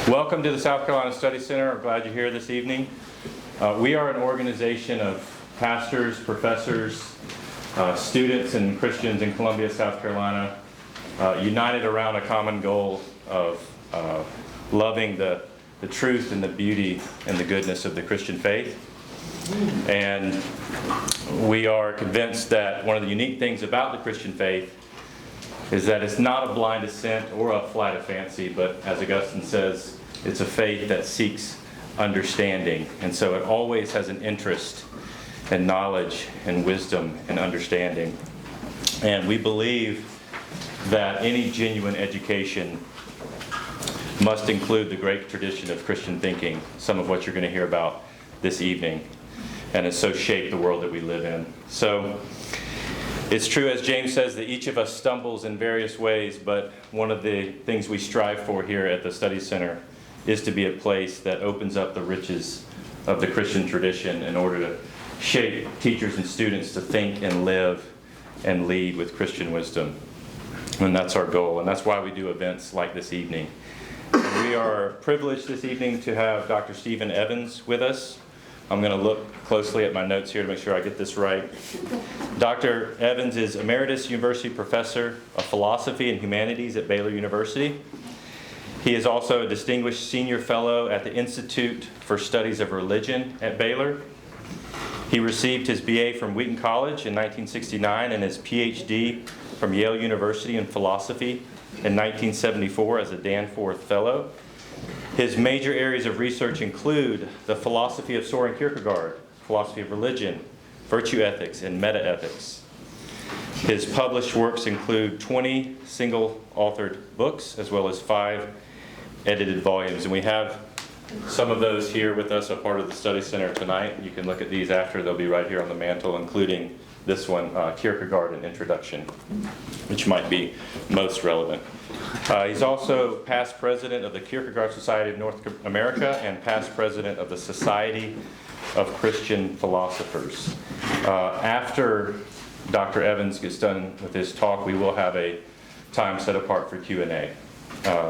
Welcome to the South Carolina Study Center. I'm glad you're here this evening. We are an organization of pastors, professors, students, and Christians in Columbia, South Carolina, united around a common goal of loving the truth and the beauty and the goodness of the Christian faith. And we are convinced that one of the unique things about the Christian faith is that it's not a blind assent or a flight of fancy, but as Augustine says, it's a faith that seeks understanding. And so it always has an interest in knowledge and wisdom and understanding. And we believe that any genuine education must include the great tradition of Christian thinking, some of what you're going to hear about this evening, and it's so shaped the world that we live in. So it's true, as James says, that each of us stumbles in various ways, but one of the things we strive for here at the Study Center is to be a place that opens up the riches of the Christian tradition in order to shape teachers and students to think and live and lead with Christian wisdom. And that's our goal, and that's why we do events like this evening. And we are privileged this evening to have Dr. Stephen Evans with us. I'm going to look closely at my notes here to make sure I get this right. Dr. Evans is Emeritus University Professor of Philosophy and Humanities at Baylor University. He is also a Distinguished Senior Fellow at the Institute for Studies of Religion at Baylor. He received his BA from Wheaton College in 1969 and his Ph.D. from Yale University in Philosophy in 1974 as a Danforth Fellow. His major areas of research include the philosophy of Søren Kierkegaard, philosophy of religion, virtue ethics, and meta-ethics. His published works include 20 single-authored books, as well as 5 edited volumes. And we have some of those here with us, a part of the Study Center tonight. You can look at these after. They'll be right here on the mantle, including this one, Kierkegaard, an Introduction, which might be most relevant. He's also past president of the Kierkegaard Society of North America and past president of the Society of Christian Philosophers. After Dr. Evans gets done with his talk, we will have a time set apart for Q&A.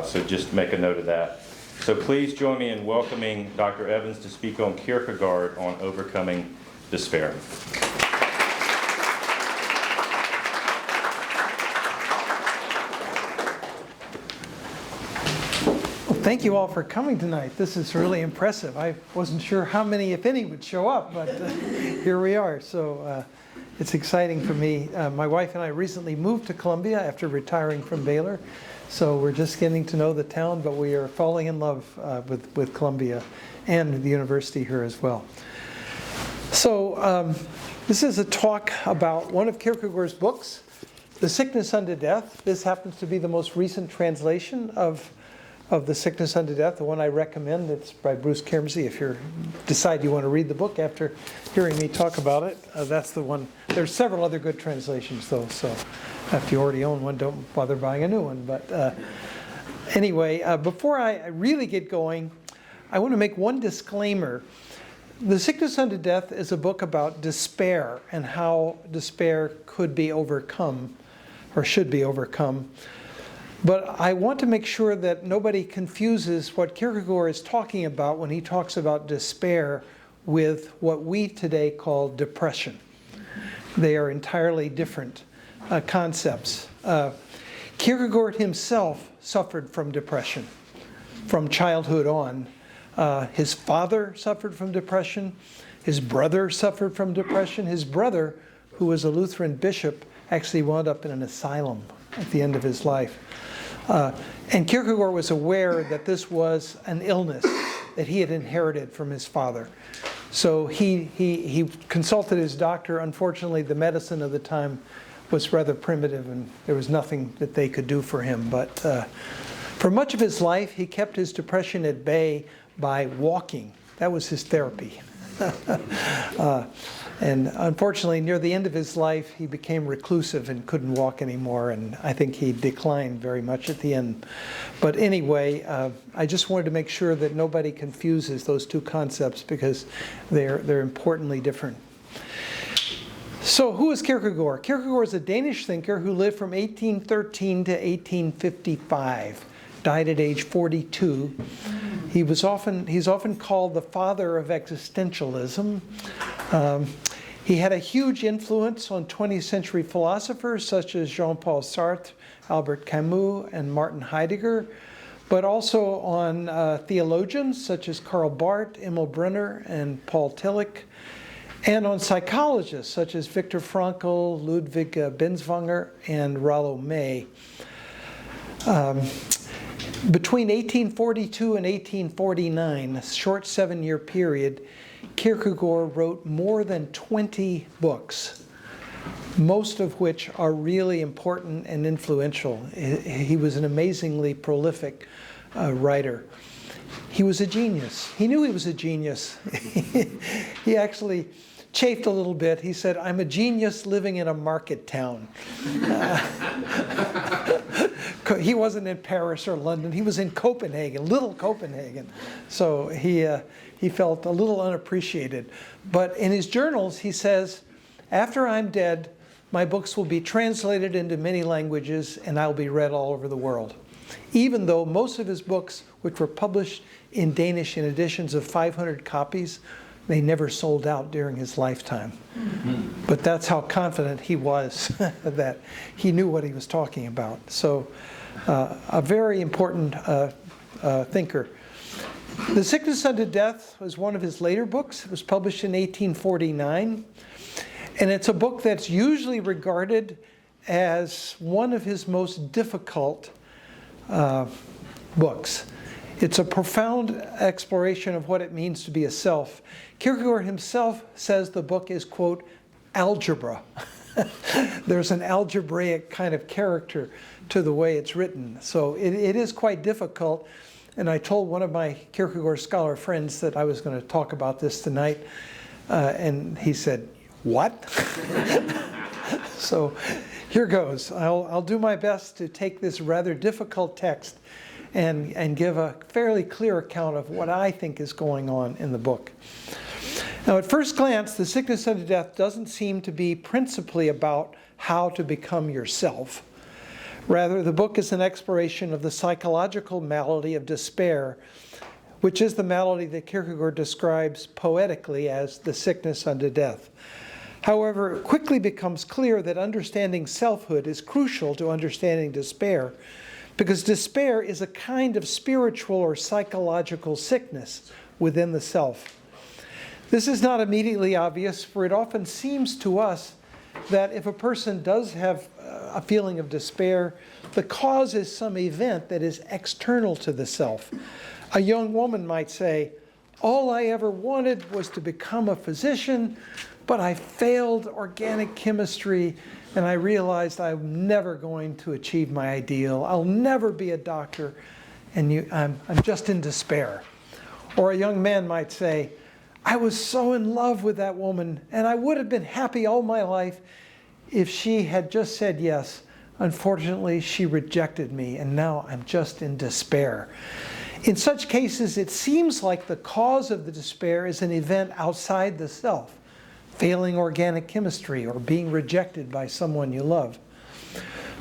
So just make a note of that. So please join me in welcoming Dr. Evans to speak on Kierkegaard on overcoming despair. Thank you all for coming tonight. This is really impressive. I wasn't sure how many, if any, would show up, but here we are. So it's exciting for me. My wife and I recently moved to Columbia after retiring from Baylor. So we're just getting to know the town, but we are falling in love with Columbia and the university here as well. So this is a talk about one of Kierkegaard's books, The Sickness Unto Death. This happens to be the most recent translation of The Sickness Unto Death, the one I recommend. It's by Bruce Kermsey. If you decide you want to read the book after hearing me talk about it, that's the one. There's several other good translations, though, so if you already own one, don't bother buying a new one. But anyway, before I really get going, I want to make one disclaimer. The Sickness Unto Death is a book about despair and how despair could be overcome, or should be overcome. But I want to make sure that nobody confuses what Kierkegaard is talking about when he talks about despair with what we today call depression. They are entirely different concepts. Kierkegaard himself suffered from depression from childhood on. His father suffered from depression. His brother suffered from depression. His brother, who was a Lutheran bishop, actually wound up in an asylum at the end of his life. And Kierkegaard was aware that this was an illness that he had inherited from his father. So he consulted his doctor. Unfortunately, the medicine of the time was rather primitive, and there was nothing that they could do for him. But for much of his life, he kept his depression at bay by walking. That was his therapy. And unfortunately, near the end of his life, he became reclusive and couldn't walk anymore, and I think he declined very much at the end. But anyway, I just wanted to make sure that nobody confuses those two concepts because they're importantly different. So who is Kierkegaard? Kierkegaard is a Danish thinker who lived from 1813 to 1855. died at age 42. He's often called the father of existentialism. He had a huge influence on 20th century philosophers such as Jean-Paul Sartre, Albert Camus, and Martin Heidegger, but also on theologians such as Karl Barth, Emil Brunner, and Paul Tillich, and on psychologists such as Viktor Frankl, Ludwig Binswanger, and Rollo May. Between 1842 and 1849, a short 7-year period, Kierkegaard wrote more than 20 books, most of which are really important and influential. He was an amazingly prolific writer. He was a genius. He knew he was a genius. He actually chafed a little bit. He said, "I'm a genius living in a market town." He wasn't in Paris or London. He was in Copenhagen, little Copenhagen. So he felt a little unappreciated. But in his journals, he says, "After I'm dead, my books will be translated into many languages and I'll be read all over the world." Even though most of his books, which were published in Danish in editions of 500 copies, they never sold out during his lifetime. But that's how confident he was that he knew what he was talking about. So a very important thinker. The Sickness Unto Death was one of his later books. It was published in 1849. And it's a book that's usually regarded as one of his most difficult books. It's a profound exploration of what it means to be a self. Kierkegaard himself says the book is, quote, algebra. There's an algebraic kind of character to the way it's written. So it is quite difficult. And I told one of my Kierkegaard scholar friends that I was going to talk about this tonight. And he said, "What?" So here goes. I'll do my best to take this rather difficult text and give a fairly clear account of what I think is going on in the book. Now, at first glance, The Sickness Unto Death doesn't seem to be principally about how to become yourself. Rather, the book is an exploration of the psychological malady of despair, which is the malady that Kierkegaard describes poetically as the sickness unto death. However, it quickly becomes clear that understanding selfhood is crucial to understanding despair, because despair is a kind of spiritual or psychological sickness within the self. This is not immediately obvious, for it often seems to us that if a person does have a feeling of despair, the cause is some event that is external to the self. A young woman might say, "All I ever wanted was to become a physician, but I failed organic chemistry and I realized I'm never going to achieve my ideal. I'll never be a doctor, and I'm just in despair." Or a young man might say, "I was so in love with that woman and I would have been happy all my life if she had just said yes. Unfortunately, she rejected me and now I'm just in despair." In such cases, it seems like the cause of the despair is an event outside the self. Failing organic chemistry or being rejected by someone you love.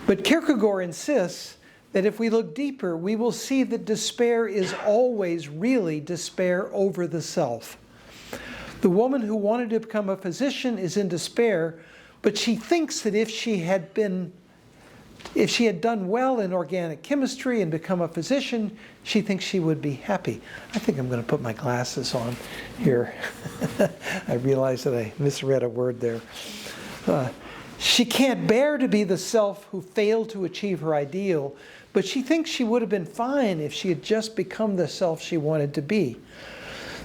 But Kierkegaard insists that if we look deeper, we will see that despair is always really despair over the self. The woman who wanted to become a physician is in despair, but she thinks that if she had done well in organic chemistry and become a physician, she thinks she would be happy. I think I'm going to put my glasses on here. I realize that I misread a word there. She can't bear to be the self who failed to achieve her ideal, but she thinks she would have been fine if she had just become the self she wanted to be.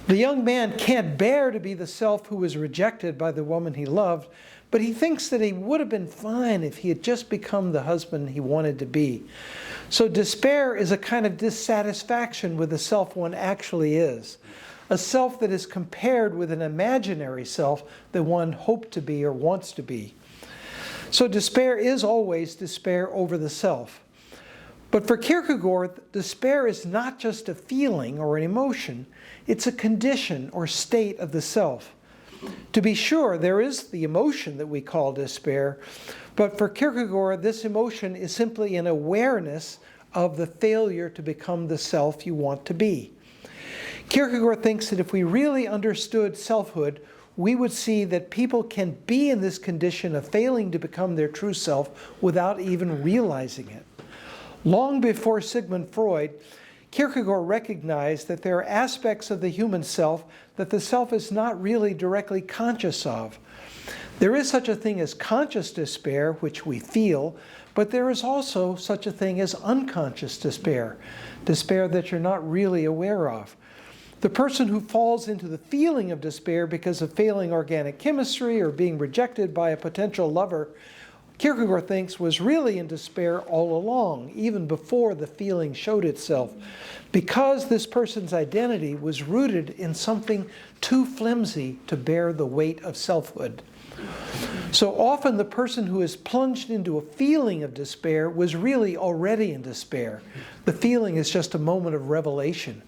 The young man can't bear to be the self who was rejected by the woman he loved, but he thinks that he would have been fine if he had just become the husband he wanted to be. So despair is a kind of dissatisfaction with the self one actually is, a self that is compared with an imaginary self that one hoped to be or wants to be. So despair is always despair over the self. But for Kierkegaard, despair is not just a feeling or an emotion, it's a condition or state of the self. To be sure, there is the emotion that we call despair, but for Kierkegaard, this emotion is simply an awareness of the failure to become the self you want to be. Kierkegaard thinks that if we really understood selfhood, we would see that people can be in this condition of failing to become their true self without even realizing it. Long before Sigmund Freud, Kierkegaard recognized that there are aspects of the human self that the self is not really directly conscious of. There is such a thing as conscious despair, which we feel, but there is also such a thing as unconscious despair, despair that you're not really aware of. The person who falls into the feeling of despair because of failing organic chemistry or being rejected by a potential lover, Kierkegaard thinks was really in despair all along, even before the feeling showed itself, because this person's identity was rooted in something too flimsy to bear the weight of selfhood. So often the person who is plunged into a feeling of despair was really already in despair. The feeling is just a moment of revelation.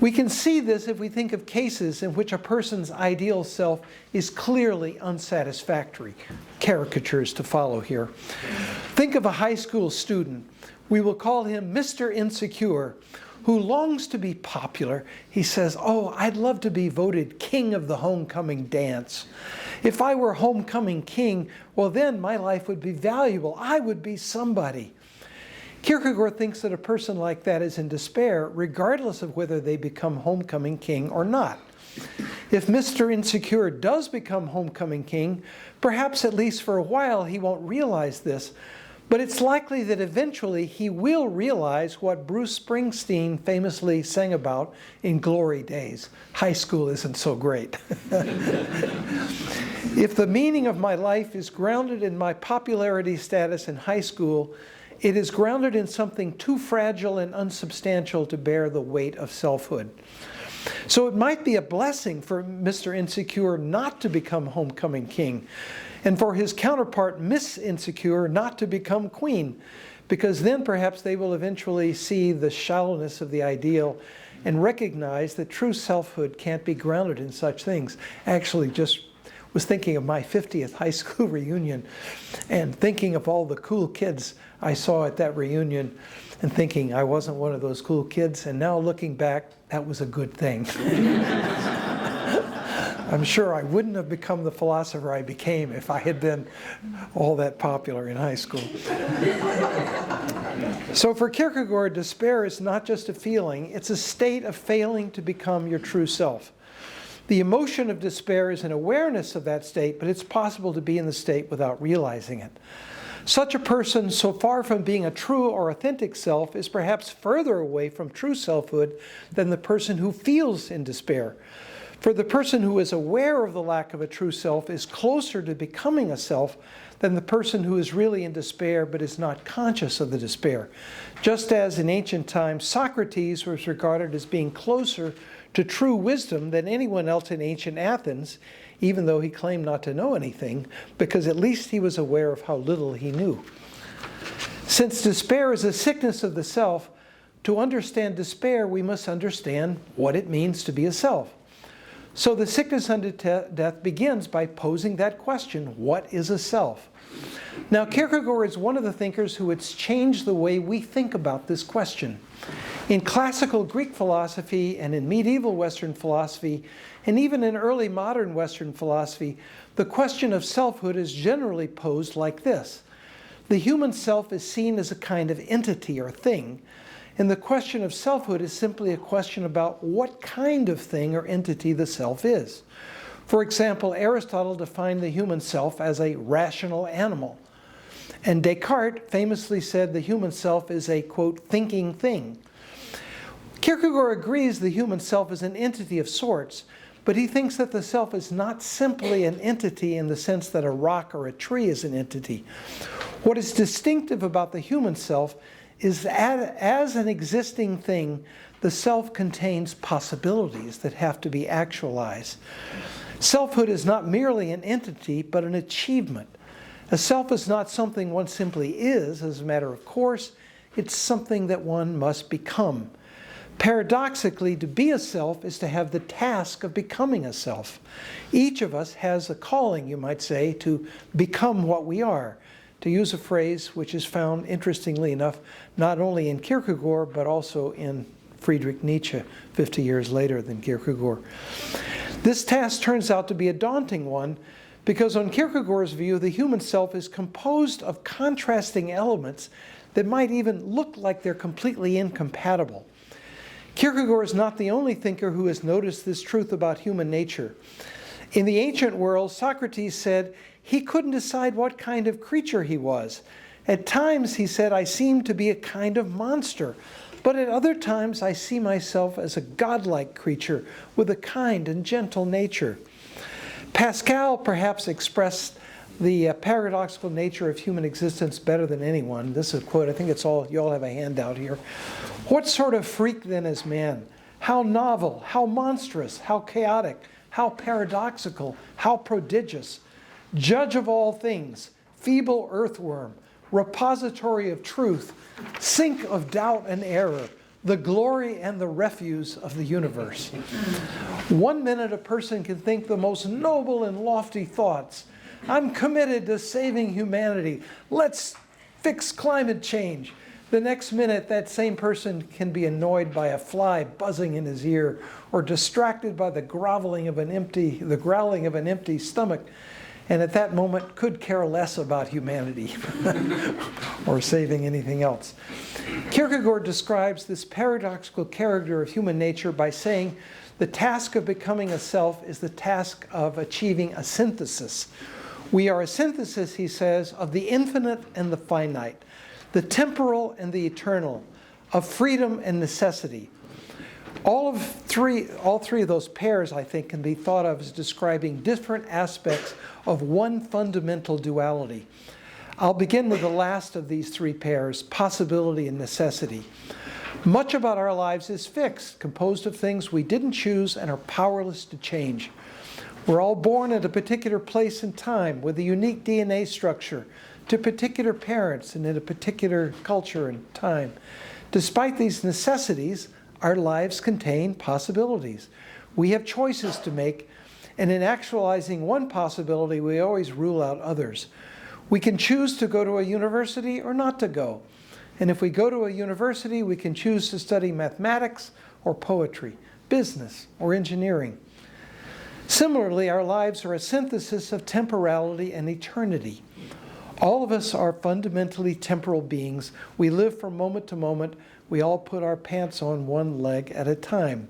We can see this if we think of cases in which a person's ideal self is clearly unsatisfactory. Caricatures to follow here. Think of a high school student. We will call him Mr. Insecure, who longs to be popular. He says, "Oh, I'd love to be voted king of the homecoming dance. If I were homecoming king, well then my life would be valuable. I would be somebody." Kierkegaard thinks that a person like that is in despair, regardless of whether they become homecoming king or not. If Mr. Insecure does become homecoming king, perhaps at least for a while he won't realize this, but it's likely that eventually he will realize what Bruce Springsteen famously sang about in Glory Days. High school isn't so great. If the meaning of my life is grounded in my popularity status in high school, it is grounded in something too fragile and unsubstantial to bear the weight of selfhood. So it might be a blessing for Mr. Insecure not to become homecoming king, and for his counterpart, Miss Insecure, not to become queen, because then perhaps they will eventually see the shallowness of the ideal and recognize that true selfhood can't be grounded in such things. Actually, just was thinking of my 50th high school reunion and thinking of all the cool kids I saw at that reunion and thinking I wasn't one of those cool kids, and now looking back, that was a good thing. I'm sure I wouldn't have become the philosopher I became if I had been all that popular in high school. So for Kierkegaard, despair is not just a feeling, it's a state of failing to become your true self. The emotion of despair is an awareness of that state, but it's possible to be in the state without realizing it. Such a person, so far from being a true or authentic self, is perhaps further away from true selfhood than the person who feels in despair. For the person who is aware of the lack of a true self is closer to becoming a self than the person who is really in despair but is not conscious of the despair. Just as in ancient times, Socrates was regarded as being closer to true wisdom than anyone else in ancient Athens, even though he claimed not to know anything, because at least he was aware of how little he knew. Since despair is a sickness of the self, to understand despair, we must understand what it means to be a self. So the sickness unto death begins by posing that question, what is a self? Now, Kierkegaard is one of the thinkers who has changed the way we think about this question. In classical Greek philosophy and in medieval Western philosophy, and even in early modern Western philosophy, the question of selfhood is generally posed like this. The human self is seen as a kind of entity or thing, and the question of selfhood is simply a question about what kind of thing or entity the self is. For example, Aristotle defined the human self as a rational animal, and Descartes famously said the human self is a, quote, thinking thing. Kierkegaard agrees the human self is an entity of sorts, but he thinks that the self is not simply an entity in the sense that a rock or a tree is an entity. What is distinctive about the human self is that as an existing thing, the self contains possibilities that have to be actualized. Selfhood is not merely an entity, but an achievement. A self is not something one simply is as a matter of course, it's something that one must become. Paradoxically, to be a self is to have the task of becoming a self. Each of us has a calling, you might say, to become what we are. To use a phrase which is found, interestingly enough, not only in Kierkegaard, but also in Friedrich Nietzsche 50 years later than Kierkegaard. This task turns out to be a daunting one because on Kierkegaard's view, the human self is composed of contrasting elements that might even look like they're completely incompatible. Kierkegaard is not the only thinker who has noticed this truth about human nature. In the ancient world, Socrates said he couldn't decide what kind of creature he was. At times, he said, I seem to be a kind of monster, but at other times I see myself as a godlike creature with a kind and gentle nature. Pascal perhaps expressed the paradoxical nature of human existence better than anyone. This is a quote, I think you all have a handout here. What sort of freak then is man? How novel, how monstrous, how chaotic, how paradoxical, how prodigious. Judge of all things, feeble earthworm, repository of truth, sink of doubt and error, the glory and the refuse of the universe. 1 minute a person can think the most noble and lofty thoughts. I'm committed to saving humanity. Let's fix climate change. The next minute, that same person can be annoyed by a fly buzzing in his ear or distracted by the growling of an empty stomach, and at that moment could care less about humanity or saving anything else. Kierkegaard describes this paradoxical character of human nature by saying the task of becoming a self is the task of achieving a synthesis. We are a synthesis, he says, of the infinite and the finite, the temporal and the eternal, of freedom and necessity. All three of those pairs, I think, can be thought of as describing different aspects of one fundamental duality. I'll begin with the last of these three pairs, possibility and necessity. Much about our lives is fixed, composed of things we didn't choose and are powerless to change. We're all born at a particular place and time with a unique DNA structure, to particular parents and in a particular culture and time. Despite these necessities, our lives contain possibilities. We have choices to make, and in actualizing one possibility, we always rule out others. We can choose to go to a university or not to go. And if we go to a university, we can choose to study mathematics or poetry, business or engineering. Similarly, our lives are a synthesis of temporality and eternity. All of us are fundamentally temporal beings. We live from moment to moment. We all put our pants on one leg at a time.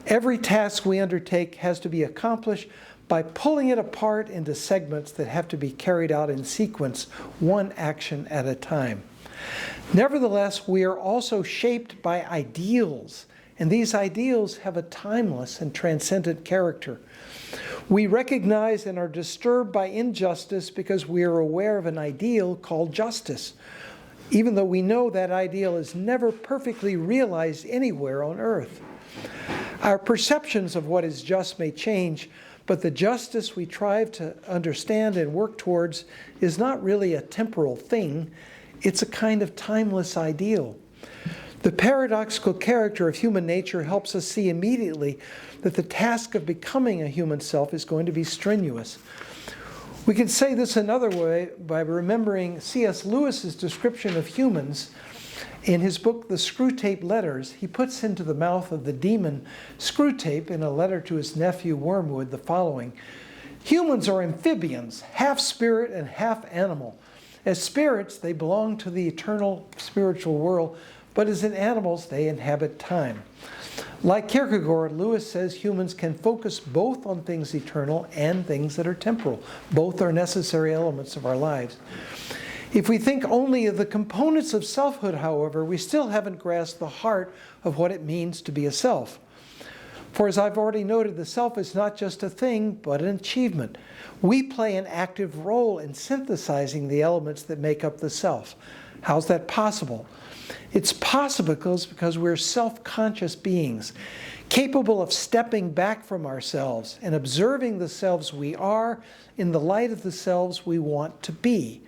Every task we undertake has to be accomplished by pulling it apart into segments that have to be carried out in sequence, one action at a time. Nevertheless, we are also shaped by ideals, and these ideals have a timeless and transcendent character. We recognize and are disturbed by injustice because we are aware of an ideal called justice, even though we know that ideal is never perfectly realized anywhere on earth. Our perceptions of what is just may change, but the justice we try to understand and work towards is not really a temporal thing. It's a kind of timeless ideal. The paradoxical character of human nature helps us see immediately that the task of becoming a human self is going to be strenuous. We can say this another way by remembering C.S. Lewis's description of humans. In his book, The Screwtape Letters, he puts into the mouth of the demon Screwtape in a letter to his nephew Wormwood the following: humans are amphibians, half spirit and half animal. As spirits, they belong to the eternal spiritual world, but as in animals, they inhabit time. Like Kierkegaard, Lewis says humans can focus both on things eternal and things that are temporal. Both are necessary elements of our lives. If we think only of the components of selfhood, however, we still haven't grasped the heart of what it means to be a self. For as I've already noted, the self is not just a thing, but an achievement. We play an active role in synthesizing the elements that make up the self. How's that possible? It's possible because we're self-conscious beings, capable of stepping back from ourselves and observing the selves we are in the light of the selves we want to be.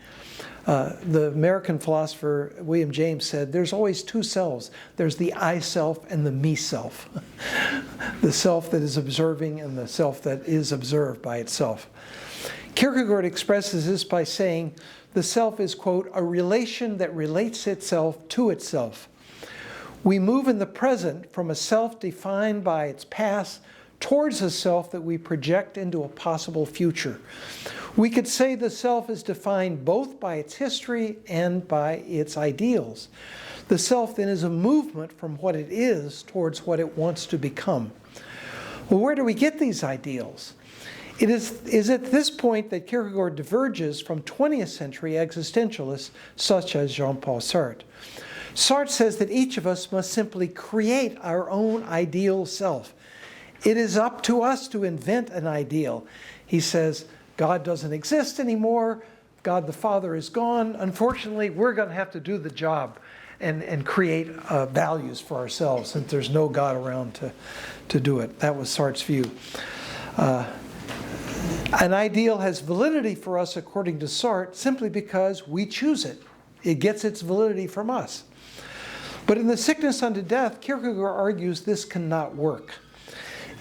The American philosopher William James said, there's always two selves. There's the I self and the me self. The self that is observing and the self that is observed by itself. Kierkegaard expresses this by saying, the self is, quote, a relation that relates itself to itself. We move in the present from a self defined by its past towards a self that we project into a possible future. We could say the self is defined both by its history and by its ideals. The self then is a movement from what it is towards what it wants to become. Well, where do we get these ideals? It is at this point that Kierkegaard diverges from 20th century existentialists such as Jean-Paul Sartre. Sartre says that each of us must simply create our own ideal self. It is up to us to invent an ideal. He says, God doesn't exist anymore. God the Father is gone. Unfortunately, we're going to have to do the job and create values for ourselves since there's no God around to do it. That was Sartre's view. An ideal has validity for us, according to Sartre, simply because we choose it. It gets its validity from us. But in The Sickness Unto Death, Kierkegaard argues this cannot work.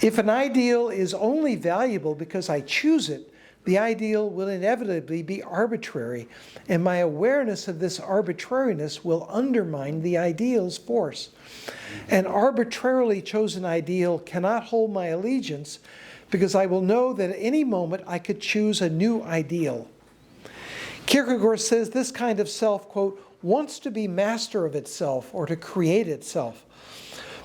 If an ideal is only valuable because I choose it, the ideal will inevitably be arbitrary, and my awareness of this arbitrariness will undermine the ideal's force. An arbitrarily chosen ideal cannot hold my allegiance because I will know that at any moment I could choose a new ideal. Kierkegaard says this kind of self, quote, wants to be master of itself or to create itself.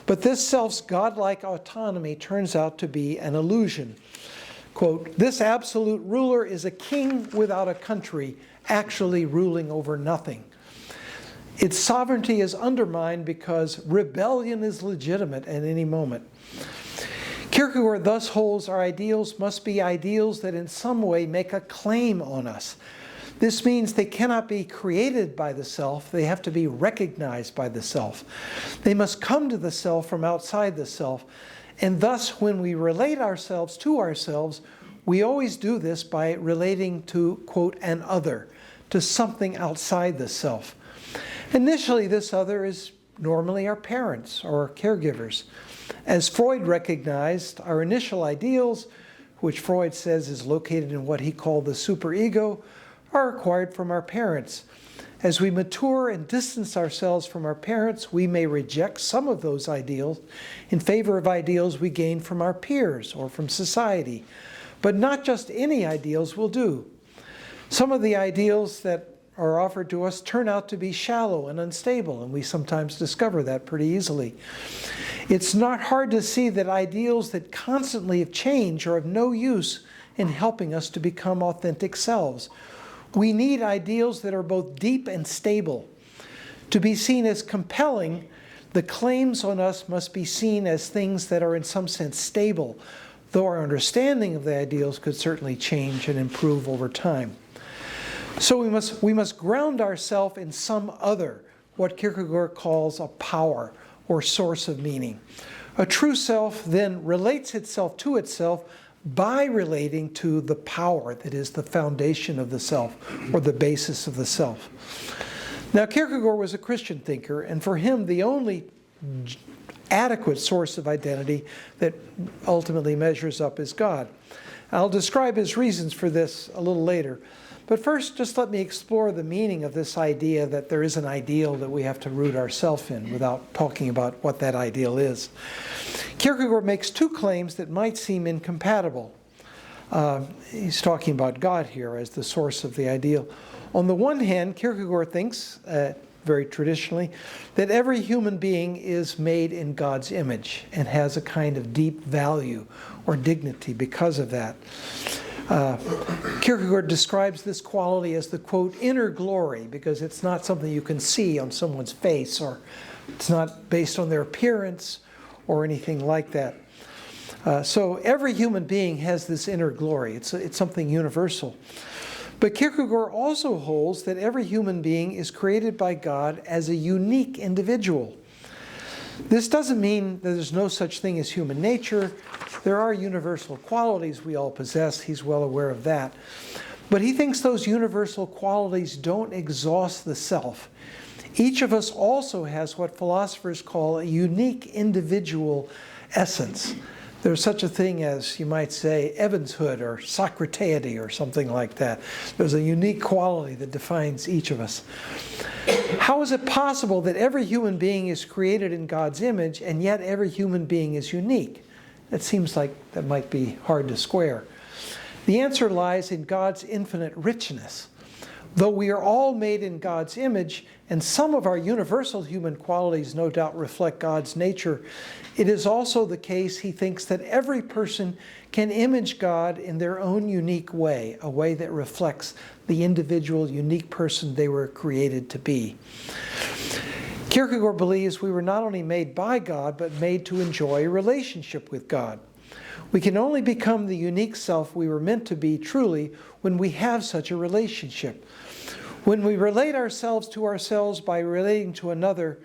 But this self's godlike autonomy turns out to be an illusion. Quote, this absolute ruler is a king without a country, actually ruling over nothing. Its sovereignty is undermined because rebellion is legitimate at any moment. Kierkegaard thus holds our ideals must be ideals that in some way make a claim on us. This means they cannot be created by the self, they have to be recognized by the self. They must come to the self from outside the self, and thus when we relate ourselves to ourselves, we always do this by relating to, quote, an other, to something outside the self. Initially, this other is normally our parents or caregivers. As Freud recognized, our initial ideals, which Freud says is located in what he called the superego, are acquired from our parents. As we mature and distance ourselves from our parents, we may reject some of those ideals in favor of ideals we gain from our peers or from society. But not just any ideals will do. Some of the ideals that are offered to us turn out to be shallow and unstable, and we sometimes discover that pretty easily. It's not hard to see that ideals that constantly change are of no use in helping us to become authentic selves. We need ideals that are both deep and stable. To be seen as compelling, the claims on us must be seen as things that are in some sense stable, though our understanding of the ideals could certainly change and improve over time. So we must ground ourselves in some other, what Kierkegaard calls a power or source of meaning. A true self then relates itself to itself by relating to the power that is the foundation of the self or the basis of the self. Now, Kierkegaard was a Christian thinker, and for him the only adequate source of identity that ultimately measures up is God. I'll describe his reasons for this a little later. But first, just let me explore the meaning of this idea that there is an ideal that we have to root ourselves in without talking about what that ideal is. Kierkegaard makes two claims that might seem incompatible. He's talking about God here as the source of the ideal. On the one hand, Kierkegaard thinks, very traditionally, that every human being is made in God's image and has a kind of deep value or dignity because of that. Kierkegaard describes this quality as the, quote, inner glory, because it's not something you can see on someone's face, or it's not based on their appearance or anything like that. So every human being has this inner glory. It's something universal. But Kierkegaard also holds that every human being is created by God as a unique individual. This doesn't mean that there's no such thing as human nature. There are universal qualities we all possess. He's well aware of that. But he thinks those universal qualities don't exhaust the self. Each of us also has what philosophers call a unique individual essence. There's such a thing as, you might say, Evanshood or Socrateity or something like that. There's a unique quality that defines each of us. How is it possible that every human being is created in God's image and yet every human being is unique? It seems like that might be hard to square. The answer lies in God's infinite richness. Though we are all made in God's image, and some of our universal human qualities no doubt reflect God's nature, it is also the case, he thinks, that every person can image God in their own unique way, a way that reflects the individual, unique person they were created to be. Kierkegaard believes we were not only made by God, but made to enjoy a relationship with God. We can only become the unique self we were meant to be truly when we have such a relationship. When we relate ourselves to ourselves by relating to another,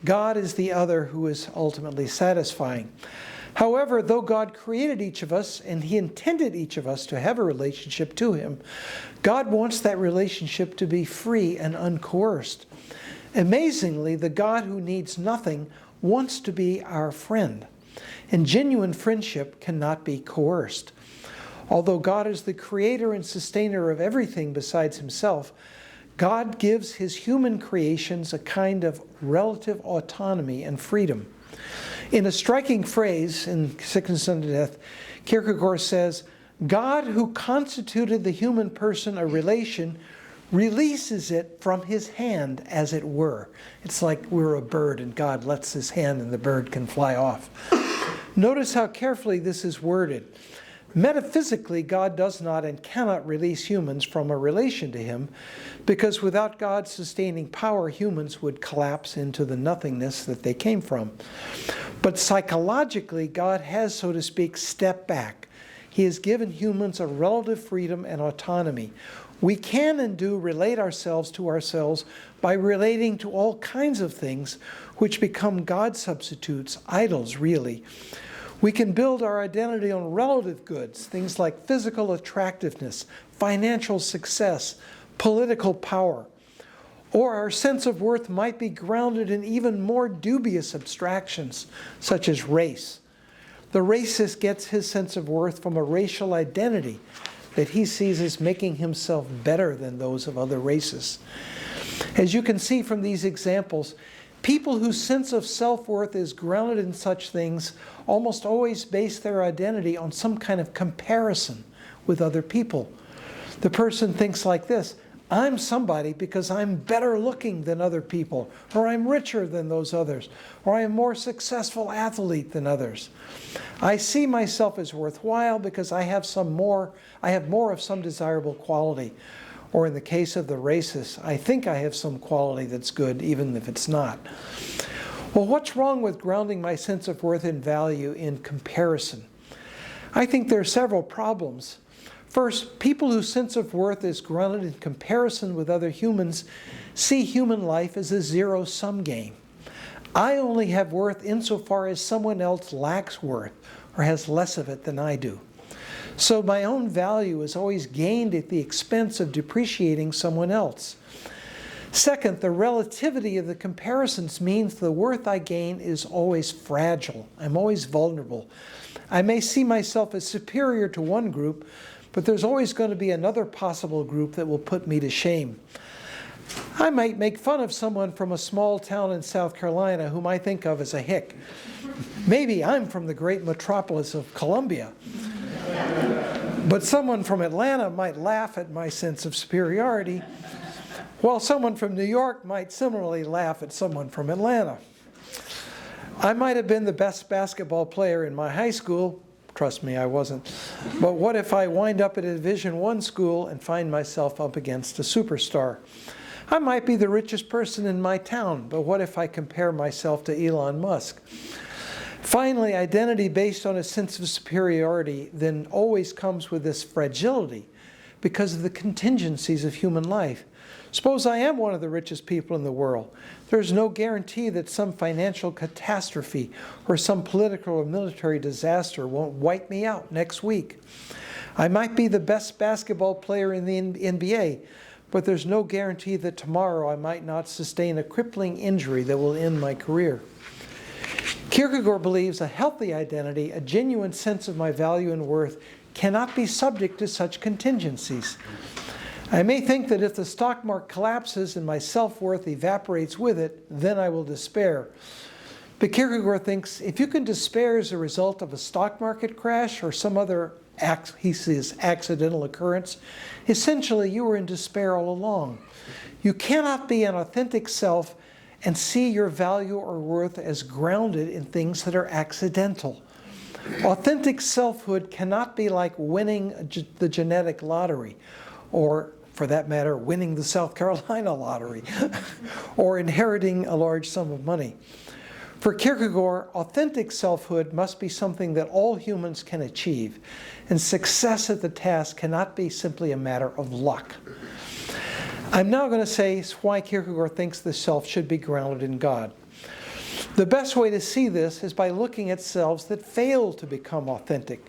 God is the other who is ultimately satisfying. However, though God created each of us and He intended each of us to have a relationship to Him, God wants that relationship to be free and uncoerced. Amazingly, the God who needs nothing wants to be our friend. And genuine friendship cannot be coerced. Although God is the creator and sustainer of everything besides Himself, God gives His human creations a kind of relative autonomy and freedom. In a striking phrase in Sickness Unto Death, Kierkegaard says, God who constituted the human person a relation releases it from His hand, as it were. It's like we're a bird and God lets His hand and the bird can fly off. Notice how carefully this is worded. Metaphysically, God does not and cannot release humans from a relation to Him, because without God's sustaining power, humans would collapse into the nothingness that they came from. But psychologically, God has, so to speak, stepped back. He has given humans a relative freedom and autonomy. We can and do relate ourselves to ourselves by relating to all kinds of things which become God substitutes, idols really. We can build our identity on relative goods, things like physical attractiveness, financial success, political power. Or our sense of worth might be grounded in even more dubious abstractions, such as race. The racist gets his sense of worth from a racial identity that he sees as making himself better than those of other races. As you can see from these examples, people whose sense of self-worth is grounded in such things almost always base their identity on some kind of comparison with other people. The person thinks like this: I'm somebody because I'm better looking than other people, or I'm richer than those others, or I'm a more successful athlete than others. I see myself as worthwhile because I have more of some desirable quality. Or in the case of the racist, I think I have some quality that's good, even if it's not. Well, what's wrong with grounding my sense of worth and value in comparison? I think there are several problems. First, people whose sense of worth is grounded in comparison with other humans see human life as a zero-sum game. I only have worth insofar as someone else lacks worth or has less of it than I do. So my own value is always gained at the expense of depreciating someone else. Second, the relativity of the comparisons means the worth I gain is always fragile. I'm always vulnerable. I may see myself as superior to one group, but there's always going to be another possible group that will put me to shame. I might make fun of someone from a small town in South Carolina whom I think of as a hick. Maybe I'm from the great metropolis of Columbia. But someone from Atlanta might laugh at my sense of superiority, while someone from New York might similarly laugh at someone from Atlanta. I might have been the best basketball player in my high school. Trust me, I wasn't. But what if I wind up at a Division I school and find myself up against a superstar? I might be the richest person in my town, but what if I compare myself to Elon Musk? Finally, identity based on a sense of superiority then always comes with this fragility because of the contingencies of human life. Suppose I am one of the richest people in the world. There's no guarantee that some financial catastrophe or some political or military disaster won't wipe me out next week. I might be the best basketball player in the NBA, but there's no guarantee that tomorrow I might not sustain a crippling injury that will end my career. Kierkegaard believes a healthy identity, a genuine sense of my value and worth, cannot be subject to such contingencies. I may think that if the stock market collapses and my self-worth evaporates with it, then I will despair. But Kierkegaard thinks if you can despair as a result of a stock market crash or some other, he sees, accidental occurrence, essentially you were in despair all along. You cannot be an authentic self and see your value or worth as grounded in things that are accidental. Authentic selfhood cannot be like winning the genetic lottery, or for that matter, winning the South Carolina lottery, or inheriting a large sum of money. For Kierkegaard, authentic selfhood must be something that all humans can achieve, and success at the task cannot be simply a matter of luck. I'm now going to say why Kierkegaard thinks the self should be grounded in God. The best way to see this is by looking at selves that fail to become authentic.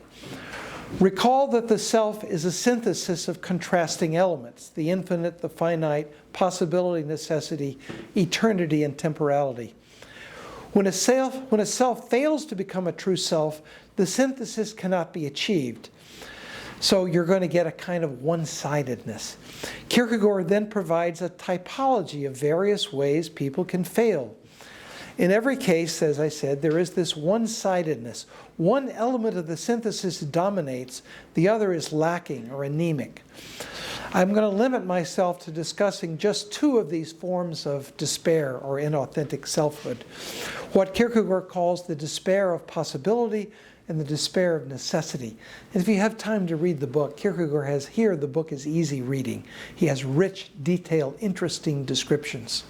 Recall that the self is a synthesis of contrasting elements: the infinite, the finite, possibility, necessity, eternity, and temporality. When a self fails to become a true self, the synthesis cannot be achieved. So you're going to get a kind of one-sidedness. Kierkegaard then provides a typology of various ways people can fail. In every case, as I said, there is this one-sidedness. One element of the synthesis dominates, the other is lacking or anemic. I'm going to limit myself to discussing just two of these forms of despair or inauthentic selfhood. What Kierkegaard calls the despair of possibility and the despair of necessity. And if you have time to read the book, Kierkegaard has here, the book is easy reading. He has rich, detailed, interesting descriptions.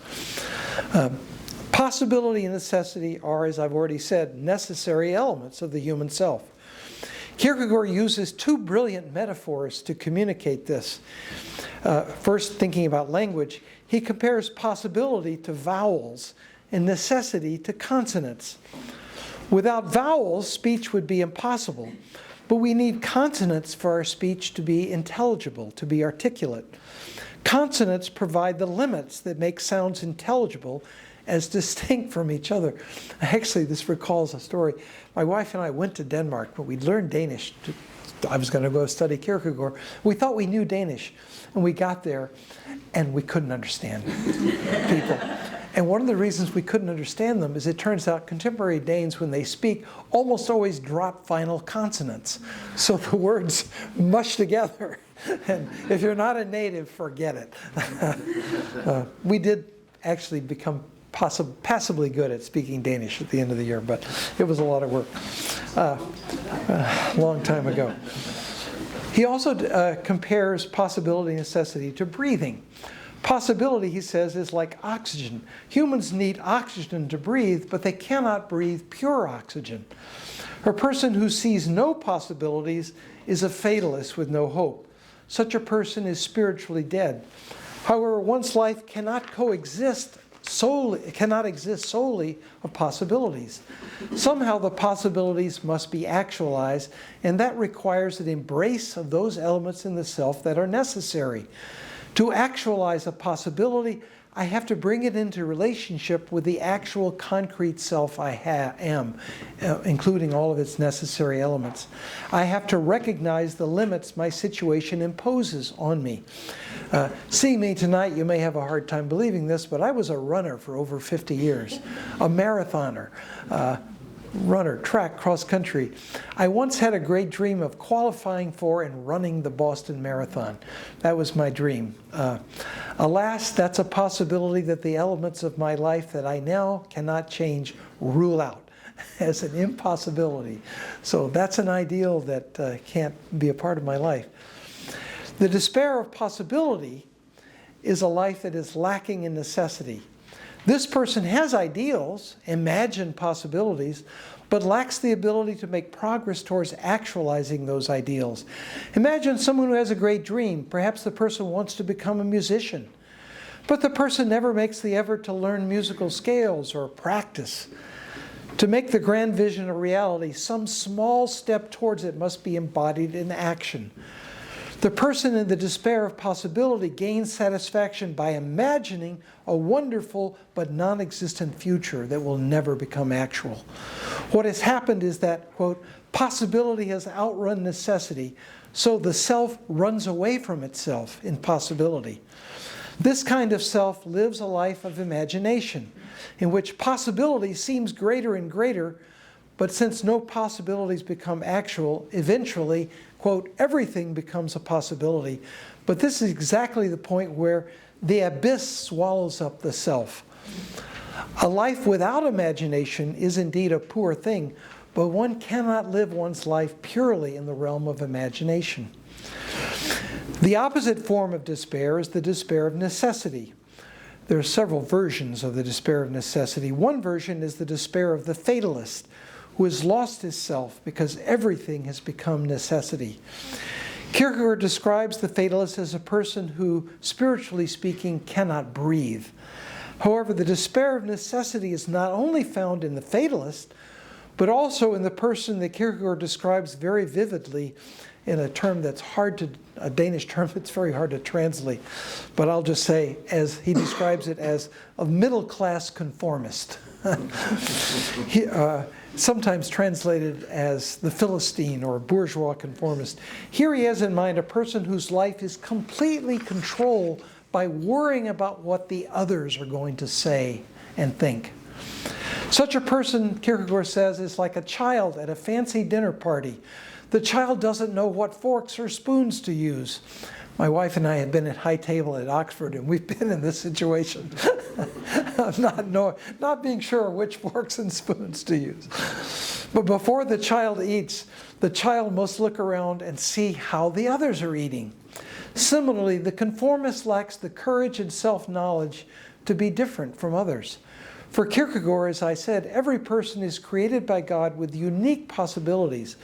Possibility and necessity are, as I've already said, necessary elements of the human self. Kierkegaard uses two brilliant metaphors to communicate this. First, thinking about language, he compares possibility to vowels and necessity to consonants. Without vowels, speech would be impossible, but we need consonants for our speech to be intelligible, to be articulate. Consonants provide the limits that make sounds intelligible as distinct from each other. Actually, this recalls a story. My wife and I went to Denmark, but we'd learned Danish. I was going to go study Kierkegaard. We thought we knew Danish, and we got there, and we couldn't understand people. And one of the reasons we couldn't understand them is it turns out contemporary Danes, when they speak, almost always drop final consonants. So the words mush together. And if you're not a native, forget it. We did actually become passably good at speaking Danish at the end of the year, but it was a lot of work. A long time ago. He also compares possibility and necessity to breathing. Possibility, he says, is like oxygen. Humans need oxygen to breathe, but they cannot breathe pure oxygen. A person who sees no possibilities is a fatalist with no hope. Such a person is spiritually dead. However, one's life cannot exist solely of possibilities. Somehow the possibilities must be actualized, and that requires an embrace of those elements in the self that are necessary. To actualize a possibility, I have to bring it into relationship with the actual concrete self I am, including all of its necessary elements. I have to recognize the limits my situation imposes on me. Seeing me tonight, you may have a hard time believing this, but I was a runner for over 50 years, a marathoner. Runner, track, cross country. I once had a great dream of qualifying for and running the Boston Marathon. That was my dream. Alas, that's a possibility that the elements of my life that I now cannot change rule out as an impossibility. So that's an ideal that can't be a part of my life. The despair of possibility is a life that is lacking in necessity. This person has ideals, imagined possibilities, but lacks the ability to make progress towards actualizing those ideals. Imagine someone who has a great dream. Perhaps the person wants to become a musician, but the person never makes the effort to learn musical scales or practice. To make the grand vision a reality, some small step towards it must be embodied in action. The person in the despair of possibility gains satisfaction by imagining a wonderful but non-existent future that will never become actual. What has happened is that, quote, possibility has outrun necessity, so the self runs away from itself in possibility. This kind of self lives a life of imagination, in which possibility seems greater and greater, but since no possibilities become actual, eventually, quote, everything becomes a possibility. But this is exactly the point where the abyss swallows up the self. A life without imagination is indeed a poor thing, but one cannot live one's life purely in the realm of imagination. The opposite form of despair is the despair of necessity. There are several versions of the despair of necessity. One version is the despair of the fatalist, who has lost his self because everything has become necessity. Kierkegaard describes the fatalist as a person who, spiritually speaking, cannot breathe. However, the despair of necessity is not only found in the fatalist, but also in the person that Kierkegaard describes very vividly in a term that's a Danish term that's very hard to translate. But I'll just say, as he describes it, as a middle-class conformist. Sometimes translated as the Philistine or bourgeois conformist. Here he has in mind a person whose life is completely controlled by worrying about what the others are going to say and think. Such a person, Kierkegaard says, is like a child at a fancy dinner party. The child doesn't know what forks or spoons to use. My wife and I have been at high table at Oxford, and we've been in this situation of not being sure which forks and spoons to use. But before the child eats, the child must look around and see how the others are eating. Similarly, the conformist lacks the courage and self-knowledge to be different from others. For Kierkegaard, as I said, every person is created by God with unique possibilities,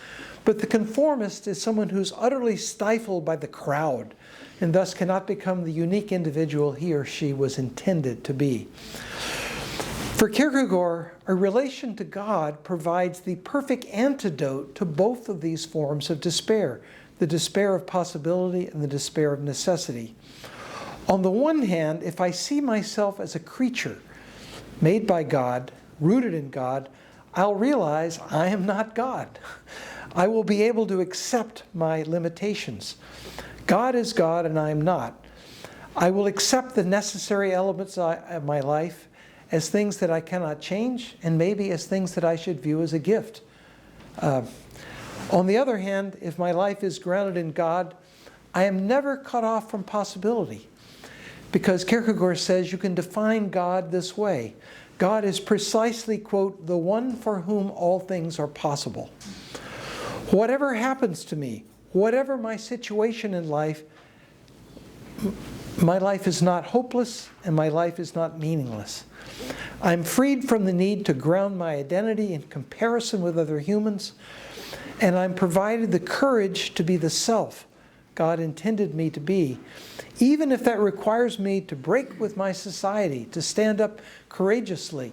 but the conformist is someone who's utterly stifled by the crowd and thus cannot become the unique individual he or she was intended to be. For Kierkegaard, a relation to God provides the perfect antidote to both of these forms of despair, the despair of possibility and the despair of necessity. On the one hand, if I see myself as a creature made by God, rooted in God, I'll realize I am not God. I will be able to accept my limitations. God is God and I am not. I will accept the necessary elements of my life as things that I cannot change and maybe as things that I should view as a gift. On the other hand, if my life is grounded in God, I am never cut off from possibility. Because Kierkegaard says you can define God this way. God is precisely, quote, the one for whom all things are possible. Whatever happens to me, whatever my situation in life, my life is not hopeless and my life is not meaningless. I'm freed from the need to ground my identity in comparison with other humans, and I'm provided the courage to be the self God intended me to be, even if that requires me to break with my society, to stand up courageously,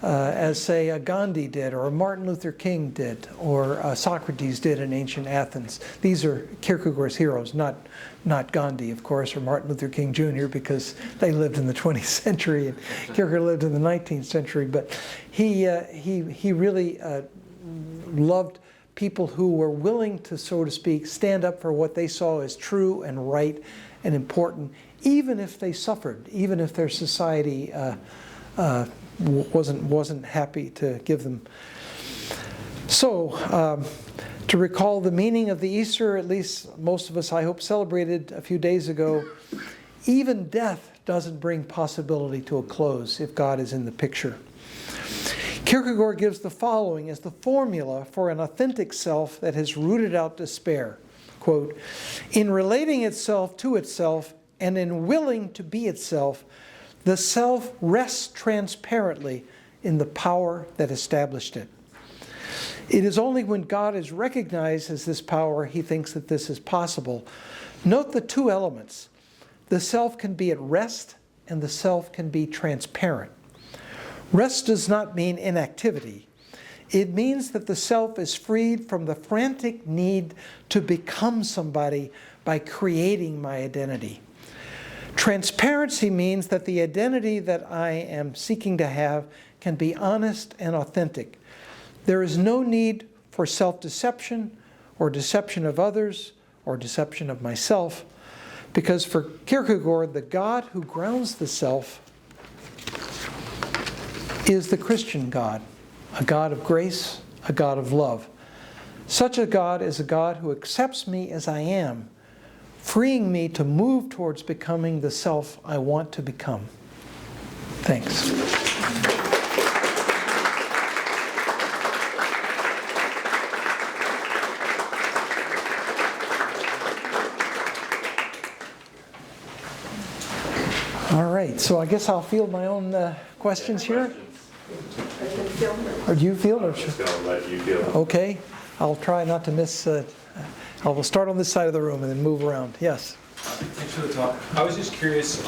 as say Gandhi did, or Martin Luther King did, or Socrates did in ancient Athens. These are Kierkegaard's heroes, not Gandhi, of course, or Martin Luther King Jr., because they lived in the 20th century and Kierkegaard lived in the 19th century. But he really loved people who were willing to, so to speak, stand up for what they saw as true and right and important, even if they suffered, even if their society wasn't happy to give them. So, to recall the meaning of the Easter, at least most of us, I hope, celebrated a few days ago, even death doesn't bring possibility to a close if God is in the picture. Kierkegaard gives the following as the formula for an authentic self that has rooted out despair. Quote, in relating itself to itself and in willing to be itself, the self rests transparently in the power that established it. It is only when God is recognized as this power he thinks that this is possible. Note the two elements. The self can be at rest and the self can be transparent. Rest does not mean inactivity. It means that the self is freed from the frantic need to become somebody by creating my identity. Transparency means that the identity that I am seeking to have can be honest and authentic. There is no need for self-deception or deception of others or deception of myself, because for Kierkegaard, the God who grounds the self is the Christian God, a God of grace, a God of love. Such a God is a God who accepts me as I am, freeing me to move towards becoming the self I want to become. Thanks. All right, so I guess I'll field my own questions here. Or do you field? I'm just going to let you field. Okay, I'll try not to miss. I will start on this side of the room and then move around. Yes. Thanks for the talk. I was just curious,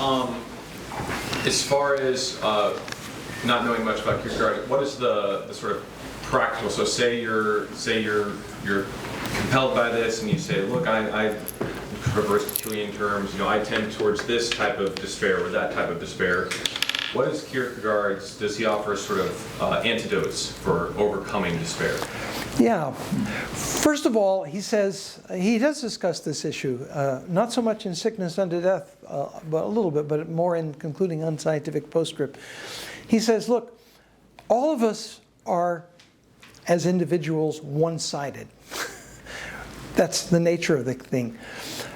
as far as not knowing much about Kierkegaard, what is the sort of practical? So say you're compelled by this, and you say, look, I reverse to Killian terms, I tend towards this type of despair or that type of despair. What is Kierkegaard's? Does he offer sort of antidotes for overcoming despair? Yeah. First of all, he says, he does discuss this issue, not so much in Sickness Unto Death, but a little bit, but more in Concluding Unscientific Postscript. He says, look, all of us are, as individuals, one-sided. That's the nature of the thing.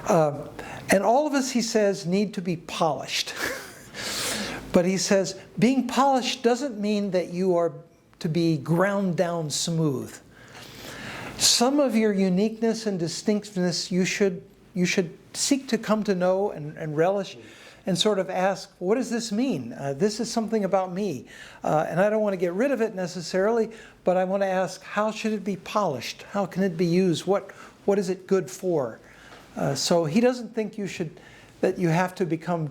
And all of us, he says, need to be polished. But he says, being polished doesn't mean that you are to be ground down smooth. Some of your uniqueness and distinctness you should seek to come to know and relish, and sort of ask, what does this mean? This is something about me. And I don't want to get rid of it necessarily, but I want to ask, how should it be polished? How can it be used? What is it good for? So he doesn't think that you have to become.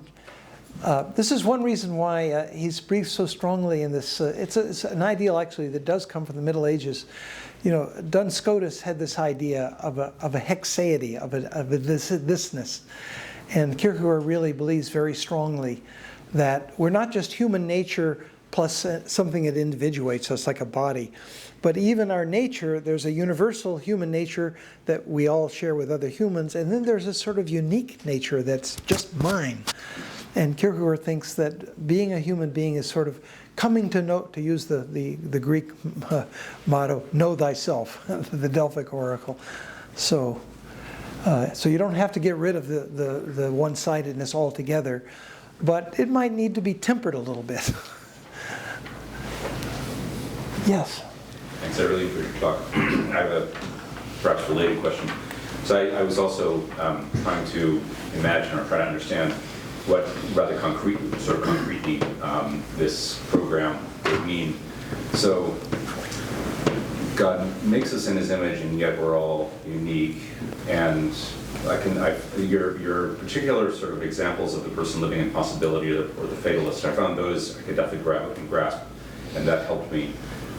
This is one reason why he's breathed so strongly in this. It's an ideal, actually, that does come from the Middle Ages. Duns Scotus had this idea of a hexaity, of a thisness. And Kierkegaard really believes very strongly that we're not just human nature plus something that individuates us like a body. But even our nature, there's a universal human nature that we all share with other humans, and then there's a sort of unique nature that's just mine. And Kierkegaard thinks that being a human being is sort of coming to know, to use the Greek motto, know thyself, the Delphic oracle. So you don't have to get rid of the one-sidedness altogether, but it might need to be tempered a little bit. Yes? Thanks, I really appreciate your talk. I have a perhaps related question. So I was also trying to imagine or try to understand what rather concretely this program would mean. So God makes us in His image, and yet we're all unique. And your particular sort of examples of the person living in possibility or the fatalist, I found those I could definitely grasp, and that helped me.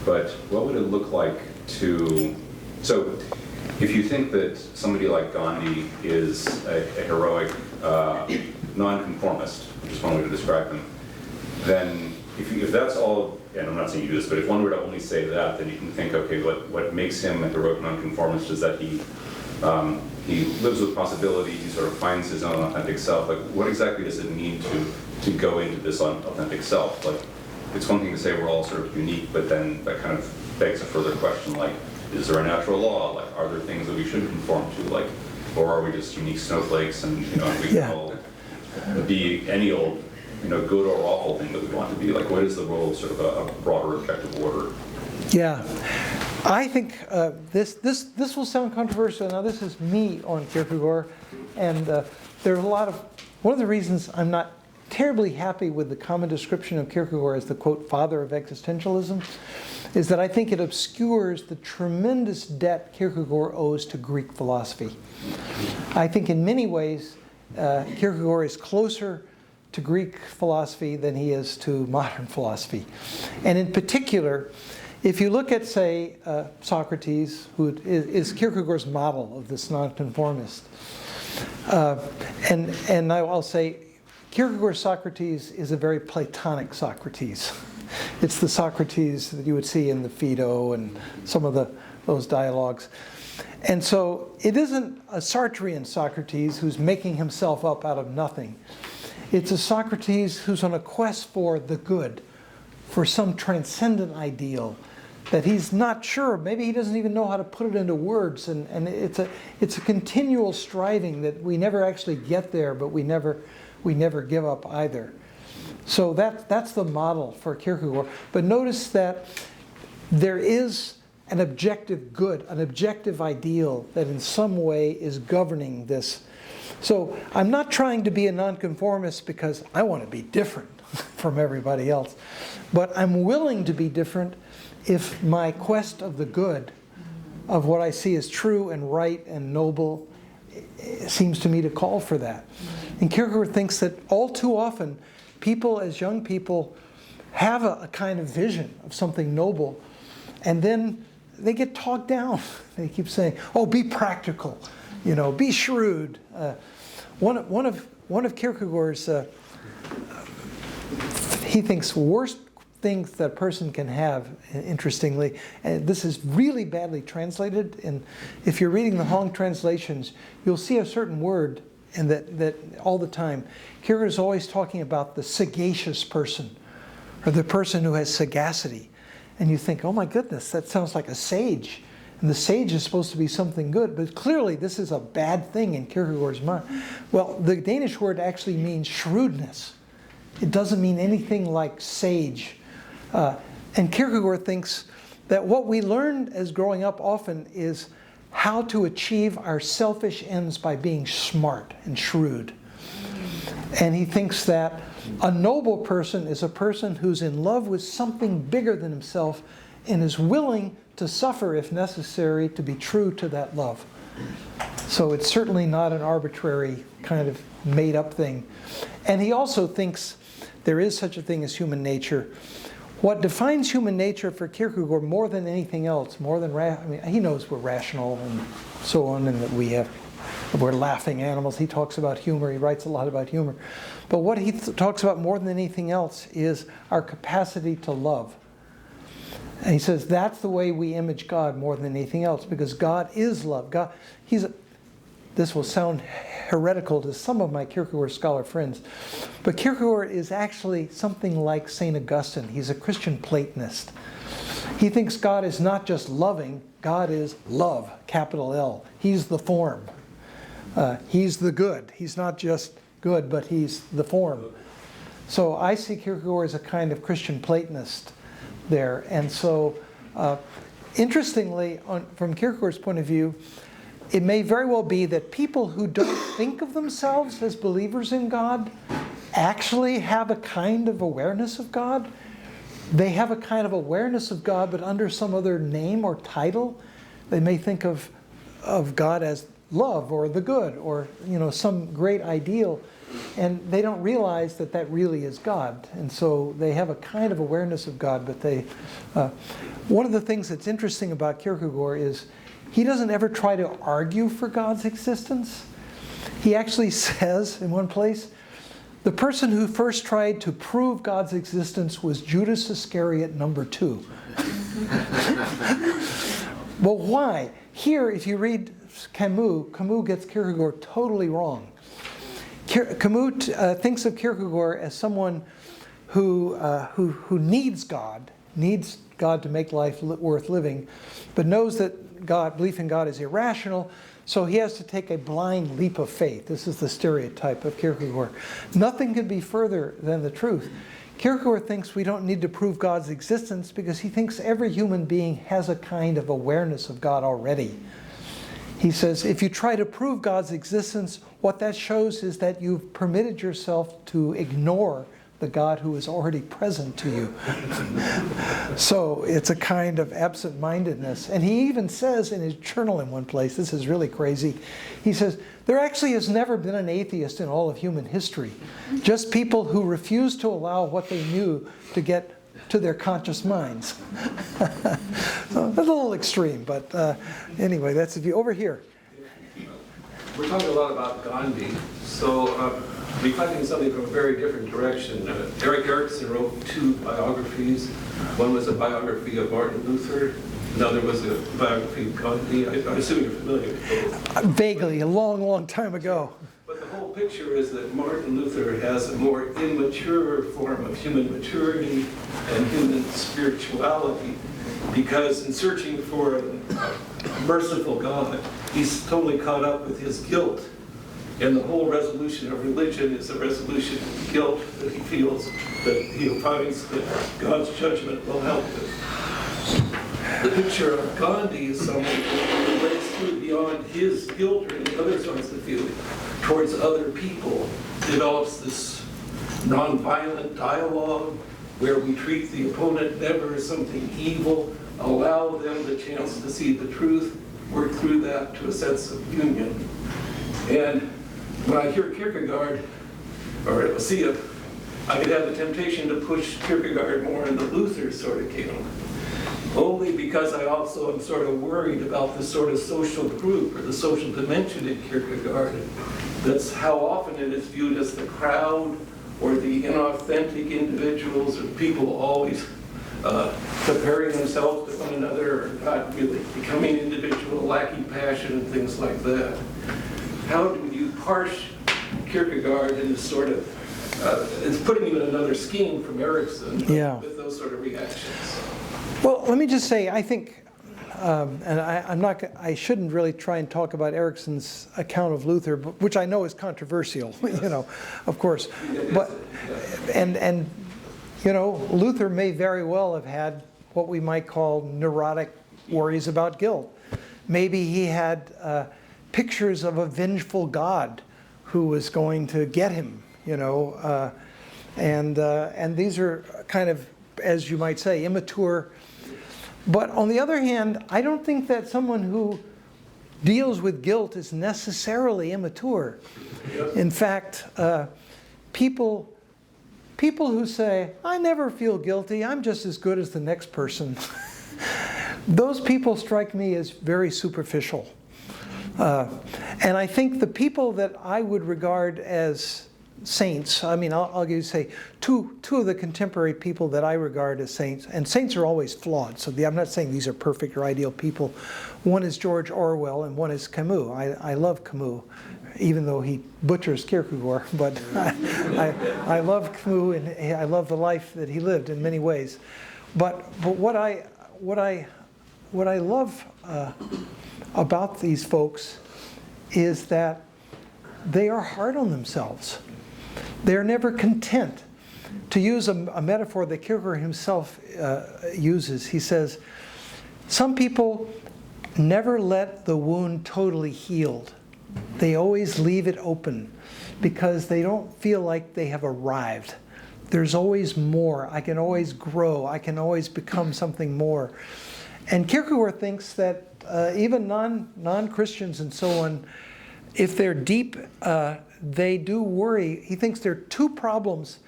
But what would it look like so if you think that somebody like Gandhi is a heroic nonconformist, which is one way to describe him, then if that's all, and I'm not saying you do this, but if one were to only say that, then you can think, okay, what makes him a heroic nonconformist is that he lives with possibility, he sort of finds his own authentic self. Like, what exactly does it mean to go into this authentic self? Like, it's one thing to say we're all sort of unique, but then that kind of begs a further question, like, is there a natural law? Like, are there things that we should conform to? Like, or are we just unique snowflakes, and we can all be any old, good or awful thing that we want to be? Like, what is the role of sort of a broader objective order? Yeah, I think this will sound controversial. Now, this is me on Kierkegaard, and there's one of the reasons I'm not terribly happy with the common description of Kierkegaard as the, quote, father of existentialism, is that I think it obscures the tremendous debt Kierkegaard owes to Greek philosophy. I think in many ways Kierkegaard is closer to Greek philosophy than he is to modern philosophy. And in particular, If you look at, say, Socrates, who is Kierkegaard's model of this nonconformist, and I'll say Kierkegaard's Socrates is a very Platonic Socrates. It's the Socrates that you would see in the Phaedo and some of those dialogues. And so it isn't a Sartrean Socrates who's making himself up out of nothing. It's a Socrates who's on a quest for the good, for some transcendent ideal that he's not sure. Maybe he doesn't even know how to put it into words. And it's a continual striving that we never actually get there, but we never give up either. So that's the model for Kierkegaard. But notice that there is an objective good, an objective ideal that in some way is governing this. So I'm not trying to be a nonconformist because I want to be different from everybody else. But I'm willing to be different if my quest of the good, of what I see as true and right and noble, seems to me to call for that. And Kierkegaard thinks that all too often, people as young people have a kind of vision of something noble, and then they get talked down. They keep saying, "Oh, be practical, be shrewd." One of Kierkegaard's, he thinks, worst things that a person can have, interestingly, and this is really badly translated, and if you're reading the Hong translations, you'll see a certain word, and that all the time, Kierkegaard is always talking about the sagacious person, or the person who has sagacity. And you think, oh my goodness, that sounds like a sage. And the sage is supposed to be something good, but clearly this is a bad thing in Kierkegaard's mind. Well, the Danish word actually means shrewdness. It doesn't mean anything like sage. And Kierkegaard thinks that what we learn as growing up often is how to achieve our selfish ends by being smart and shrewd. And he thinks that a noble person is a person who's in love with something bigger than himself and is willing to suffer if necessary to be true to that love. So it's certainly not an arbitrary kind of made-up thing. And he also thinks there is such a thing as human nature. What defines human nature for Kierkegaard more than anything else, more than he knows we're rational and so on, and that we're laughing animals. He talks about humor. He writes a lot about humor. But what he talks about more than anything else is our capacity to love. And he says that's the way we image God more than anything else, because God is love. God, this will sound heretical to some of my Kierkegaard scholar friends, but Kierkegaard is actually something like St. Augustine. He's a Christian Platonist. He thinks God is not just loving, God is love, capital L. He's the form. He's the good. He's not just good, but he's the form. So I see Kierkegaard as a kind of Christian Platonist there. And so, interestingly, from Kierkegaard's point of view, it may very well be that people who don't think of themselves as believers in God actually have a kind of awareness of God. They have a kind of awareness of God, but under some other name or title. They may think of God as love or the good or some great ideal, and they don't realize that that really is God. And so they have a kind of awareness of God, but one of the things that's interesting about Kierkegaard is he doesn't ever try to argue for God's existence. He actually says in one place, the person who first tried to prove God's existence was Judas Iscariot number 2. Well, why? Here, if you read Camus gets Kierkegaard totally wrong. Camus thinks of Kierkegaard as someone who needs God to make life worth living, but knows that belief in God is irrational, so he has to take a blind leap of faith. This is the stereotype of Kierkegaard. Nothing could be further than the truth. Kierkegaard thinks we don't need to prove God's existence because he thinks every human being has a kind of awareness of God already. He says, if you try to prove God's existence, what that shows is that you've permitted yourself to ignore the God who is already present to you. So it's a kind of absent-mindedness. And he even says in his journal in one place, this is really crazy, he says, there actually has never been an atheist in all of human history. Just people who refuse to allow what they knew to get to their conscious minds. So that's a little extreme, but anyway, that's the view. Over here. We're talking a lot about Gandhi, so reflecting something from a very different direction. Erik Erikson wrote 2 biographies. One was a biography of Martin Luther. Another was a biography of Gandhi. I assume you're familiar with both. Vaguely, a long, long time ago. But the whole picture is that Martin Luther has a more immature form of human maturity and human spirituality, because in searching for a merciful God, he's totally caught up with his guilt. And the whole resolution of religion is a resolution of guilt that he feels, that he finds that God's judgment will help him. The picture of Gandhi is someone who breaks through beyond his guilt or any other sorts of feeling towards other people, develops this nonviolent dialogue where we treat the opponent never as something evil, allow them the chance to see the truth, work through that to a sense of union. And when I hear Kierkegaard, or see it, I could have the temptation to push Kierkegaard more in the Luther sort of camp. Only because I also am sort of worried about the sort of social group or the social dimension in Kierkegaard. That's how often it is viewed as the crowd or the inauthentic individuals or people always comparing themselves to one another or not really becoming individual, lacking passion and things like that. How do you parse Kierkegaard in this sort of, it's putting him in another scheme from Erikson with those sort of reactions. Well, let me just say, I think, and I shouldn't really try and talk about Erikson's account of Luther, which I know is controversial, of course. But and Luther may very well have had what we might call neurotic worries about guilt. Maybe he had pictures of a vengeful God who was going to get him, and these are kind of, as you might say, immature. But on the other hand, I don't think that someone who deals with guilt is necessarily immature. In fact, people who say, I never feel guilty, I'm just as good as the next person, those people strike me as very superficial. And I think the people that I would regard as saints, I mean, I'll give you, say, two of the contemporary people that I regard as saints, and saints are always flawed, so I'm not saying these are perfect or ideal people. One is George Orwell and one is Camus. I love Camus, even though he butchers Kierkegaard, but I love Camus and I love the life that he lived in many ways. But what I love about these folks is that they are hard on themselves. They're never content. To use a metaphor that Kierkegaard himself uses, he says, some people never let the wound totally healed. They always leave it open because they don't feel like they have arrived. There's always more. I can always grow. I can always become something more. And Kierkegaard thinks that even non-Christians and so on, if they're deep, they do worry. He thinks there are 2 problems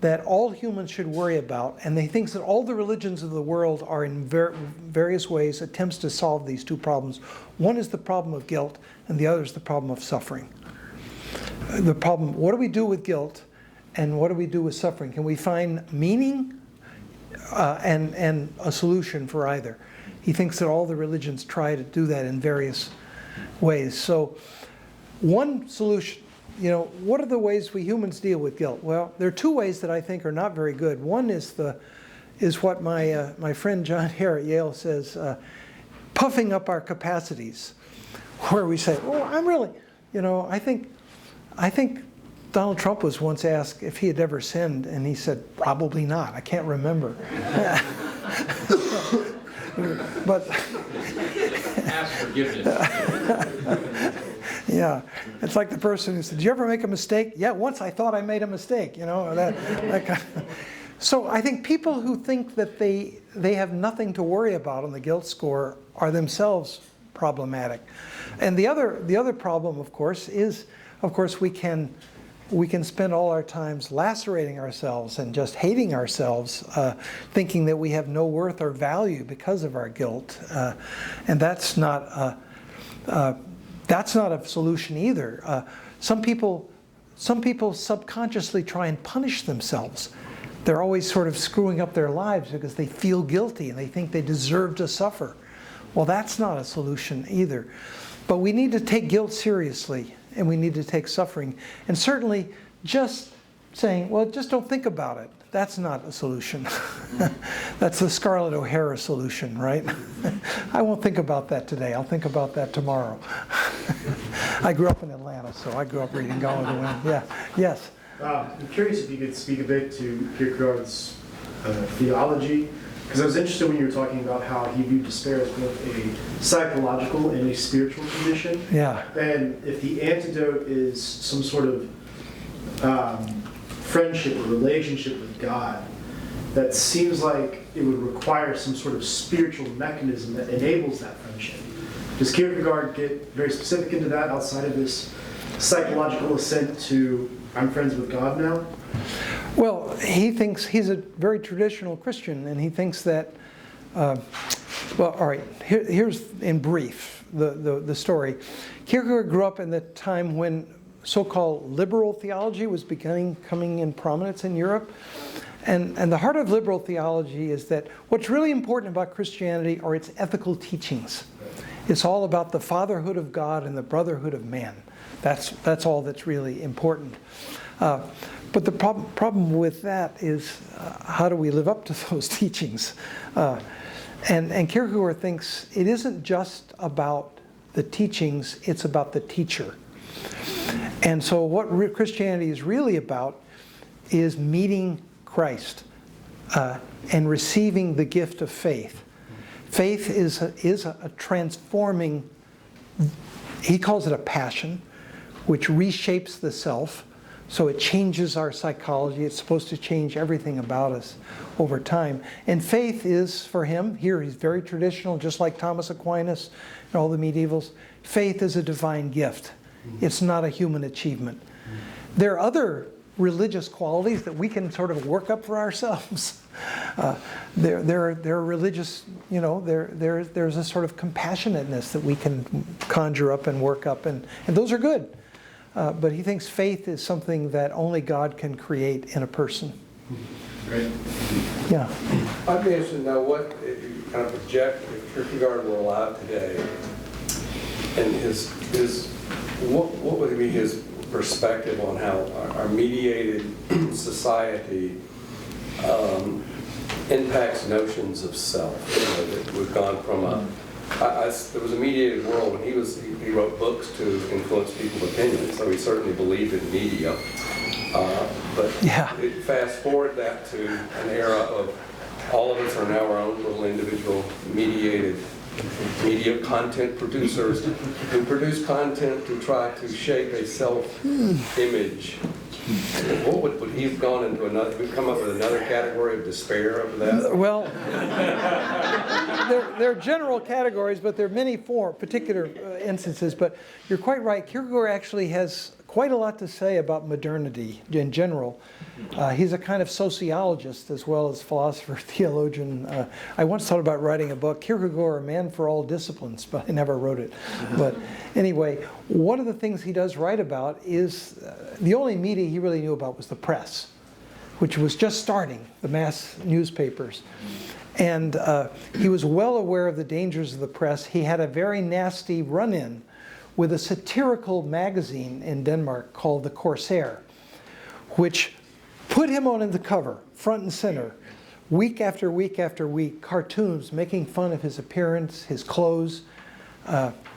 that all humans should worry about, and he thinks that all the religions of the world are in various ways attempts to solve these 2 problems. One is the problem of guilt, and the other is the problem of suffering. The problem, what do we do with guilt, and what do we do with suffering? Can we find meaning and a solution for either? He thinks that all the religions try to do that in various ways. So one solution, what are the ways we humans deal with guilt? Well, there are 2 ways that I think are not very good. One is what my friend John Hare at Yale says, puffing up our capacities, where we say, "Oh, I'm really," I think Donald Trump was once asked if he had ever sinned, and he said, "Probably not. I can't remember." But ask forgiveness. Yeah, it's like the person who said, "Did you ever make a mistake?" "Yeah, once I thought I made a mistake." That kind of. So I think people who think that they have nothing to worry about on the guilt score are themselves problematic. And the other problem, of course, is, we can we can spend all our times lacerating ourselves and just hating ourselves, thinking that we have no worth or value because of our guilt. And that's not a solution either. Some people subconsciously try and punish themselves. They're always sort of screwing up their lives because they feel guilty and they think they deserve to suffer. Well, that's not a solution either. But we need to take guilt seriously, and we need to take suffering. And certainly just saying, well, just don't think about it, that's not a solution. That's the Scarlett O'Hara solution, right? I won't think about that today. I'll think about that tomorrow. I grew up in Atlanta, so I grew up reading Gone with the Wind. Yeah. Yes? I'm curious if you could speak a bit to Kierkegaard's theology, because I was interested when you were talking about how he viewed despair as both a psychological and a spiritual condition. Yeah. And if the antidote is some sort of friendship or relationship with God, that seems like it would require some sort of spiritual mechanism that enables that friendship. Does Kierkegaard get very specific into that outside of this psychological assent to I'm friends with God now? Well, he thinks he's a very traditional Christian, and he thinks that, well, all right, here's in brief the story. Kierkegaard grew up in the time when so-called liberal theology was coming in prominence in Europe. And the heart of liberal theology is that what's really important about Christianity are its ethical teachings. It's all about the fatherhood of God and the brotherhood of man. That's all that's really important. But the problem with that is how do we live up to those teachings? And Kierkegaard thinks it isn't just about the teachings, it's about the teacher. And so what Christianity is really about is meeting Christ and receiving the gift of faith. Faith is a transforming, he calls it a passion, which reshapes the self. So it changes our psychology. It's supposed to change everything about us over time. And faith is, for him, here he's very traditional, just like Thomas Aquinas and all the medievals. Faith is a divine gift. It's not a human achievement. There are other religious qualities that we can sort of work up for ourselves. There are religious, you know, there's a sort of compassionateness that we can conjure up and work up, and those are good. But he thinks faith is something that only God can create in a person. Great. Yeah. I'd be interested to know what you kind of project if Kierkegaard were alive today, and what would be his perspective on how our mediated society impacts notions of self. You know, that we've gone from there was a mediated world when he wrote books to influence people's opinions, so he certainly believed in media. But Yeah. Fast forward that to an era of all of us are now our own little individual mediated media content producers who produce content to try to shape a self-image. What would he have gone into another? We've come up with another category of despair over that. Well, there are general categories, but there are many particular instances. But you're quite right. Kierkegaard actually has quite a lot to say about modernity in general. He's a kind of sociologist as well as philosopher, theologian. I once thought about writing a book, Kierkegaard, A Man for All Disciplines, but I never wrote it. But anyway, one of the things he does write about is the only media he really knew about was the press, which was just starting, the mass newspapers. And he was well aware of the dangers of the press. He had a very nasty run-in with a satirical magazine in Denmark called The Corsair, which put him on the cover, front and center, week after week after week, cartoons making fun of his appearance, his clothes.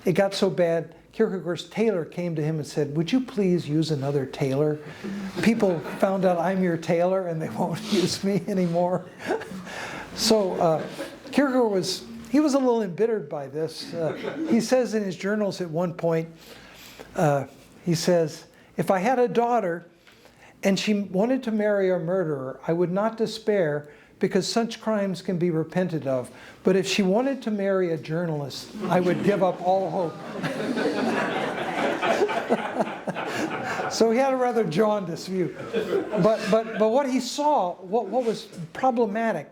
It got so bad, Kierkegaard's tailor came to him and said, "Would you please use another tailor? People found out I'm your tailor and they won't use me anymore." So Kierkegaard was a little embittered by this. He says in his journals at one point, he says, "If I had a daughter and she wanted to marry a murderer, I would not despair because such crimes can be repented of. But if she wanted to marry a journalist, I would give up all hope." So he had a rather jaundiced view. But what he saw, what was problematic,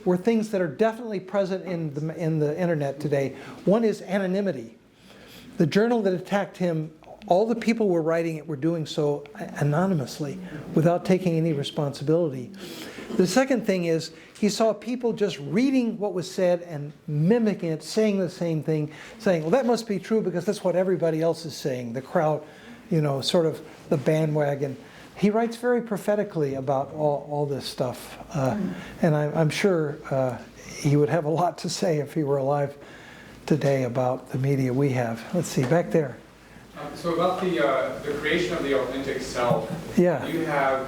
were things that are definitely present in the internet today. One is anonymity. The journal that attacked him, all the people were writing it were doing so anonymously, without taking any responsibility. The second thing is, he saw people just reading what was said and mimicking it, saying the same thing, saying, well, that must be true because that's what everybody else is saying. The crowd, sort of the bandwagon. He writes very prophetically about all this stuff. And I'm sure he would have a lot to say if he were alive today about the media we have. Let's see, back there. So about the creation of the authentic self, Yeah. you have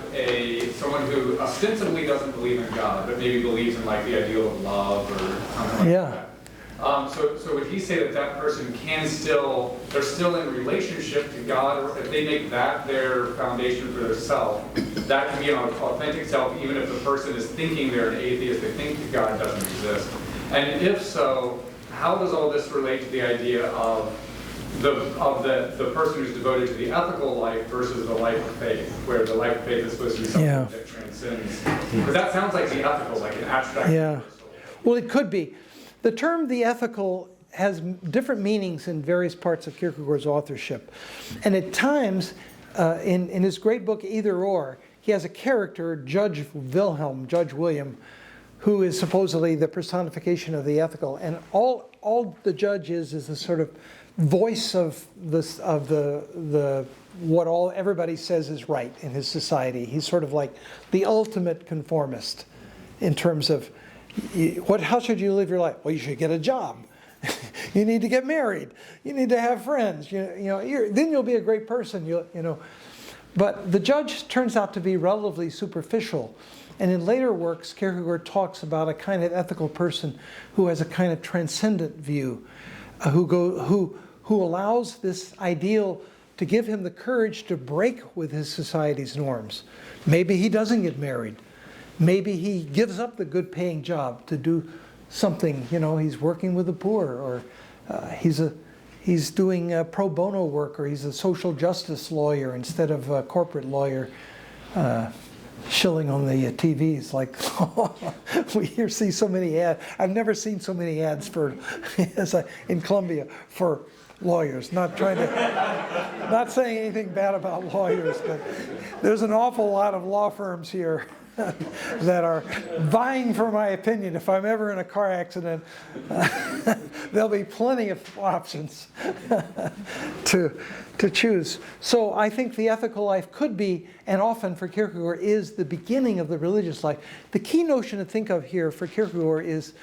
someone who ostensibly doesn't believe in God, but maybe believes in like the ideal of love or something like Yeah. that. So would he say that person they're still in relationship to God, or if they make that their foundation for their self, that can be an authentic self, even if the person is thinking they're an atheist, they think that God doesn't exist. And if so, how does all this relate to the idea of the person who's devoted to the ethical life versus the life of faith, where the life of faith is supposed to be something that transcends? Because that sounds like the ethical, like an abstract. Yeah. Well, it could be. The term the ethical has different meanings in various parts of Kierkegaard's authorship. And at times, in his great book, Either Or, he has a character, Judge William, who is supposedly the personification of the ethical. And all the judge is a sort of voice of what everybody says is right in his society. He's sort of like the ultimate conformist in terms of how should you live your life? Well, you should get a job. You need to get married. You need to have friends. Then you'll be a great person. But the judge turns out to be relatively superficial. And in later works, Kierkegaard talks about a kind of ethical person who has a kind of transcendent view, who allows this ideal to give him the courage to break with his society's norms. Maybe he doesn't get married. Maybe he gives up the good-paying job to do something. He's working with the poor, or he's doing pro bono work, or he's a social justice lawyer instead of a corporate lawyer, shilling on the TVs like we see so many ads. I've never seen so many ads in Columbia for lawyers. Not saying anything bad about lawyers, but there's an awful lot of law firms here that are vying for my opinion. If I'm ever in a car accident, there'll be plenty of options to choose. So I think the ethical life could be, and often for Kierkegaard, is the beginning of the religious life. The key notion to think of here for Kierkegaard is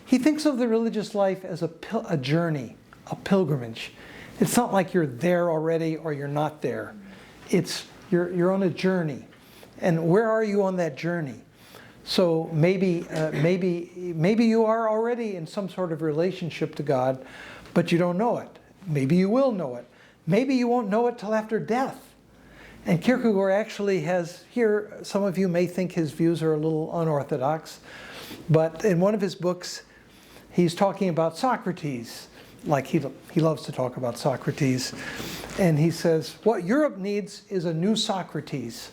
he thinks of the religious life as a journey, a pilgrimage. It's not like you're there already or you're not there. It's you're on a journey. And where are you on that journey? So maybe you are already in some sort of relationship to God, but you don't know it. Maybe you will know it. Maybe you won't know it till after death. And Kierkegaard actually has here, some of you may think his views are a little unorthodox, but in one of his books, he's talking about Socrates. Like he loves to talk about Socrates. And he says, what Europe needs is a new Socrates.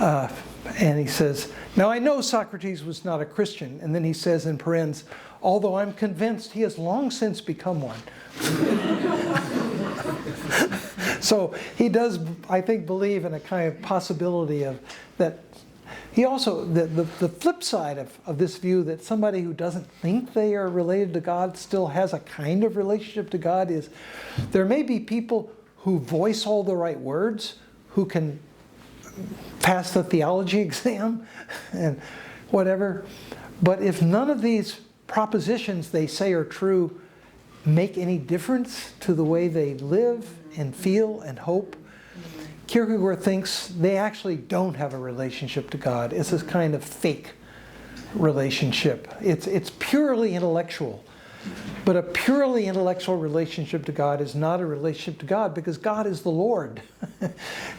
And he says, now I know Socrates was not a Christian. And then he says in parens, although I'm convinced he has long since become one. So he does, I think, believe in a kind of possibility of that. He also, the flip side of this view that somebody who doesn't think they are related to God still has a kind of relationship to God is there may be people who voice all the right words, who can pass the theology exam and whatever. But if none of these propositions they say are true make any difference to the way they live and feel and hope, Kierkegaard thinks they actually don't have a relationship to God. It's this kind of fake relationship. It's purely intellectual. But a purely intellectual relationship to God is not a relationship to God because God is the Lord.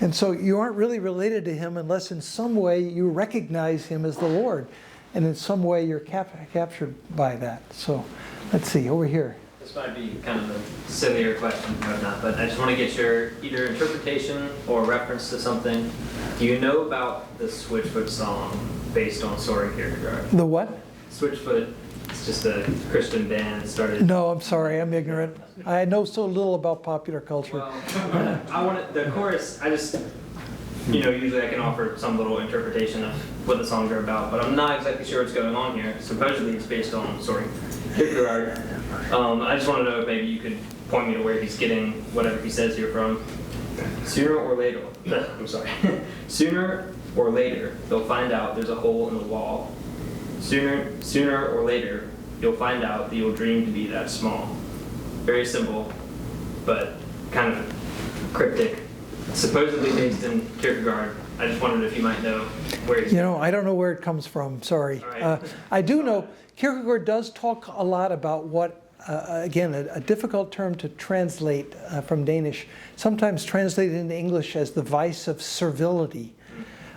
And so you aren't really related to Him unless in some way you recognize Him as the Lord. And in some way you're captured by that. So let's see, over here. This might be kind of a sillier question or not, but I just want to get your either interpretation or reference to something. Do you know about the Switchfoot song based on Søren Kierkegaard? The what? Switchfoot, it's just a Christian band. It started. No, I'm sorry, I'm ignorant. I know so little about popular culture. Well, I want the chorus. I just, usually I can offer some little interpretation of what the songs are about, but I'm not exactly sure what's going on here. Supposedly it's based on Søren Kierkegaard. I just want to know if maybe you could point me to where he's getting whatever he says here from. Sooner or later, I'm sorry. Sooner or later, they'll find out there's a hole in the wall. Sooner or later, you'll find out that you'll dream to be that small. Very simple, but kind of cryptic. Supposedly based in Kierkegaard. I just wondered if you might know where he's I don't know where it comes from, sorry. All right. I do know Kierkegaard does talk a lot about what, again, a difficult term to translate from Danish, sometimes translated into English as the vice of servility.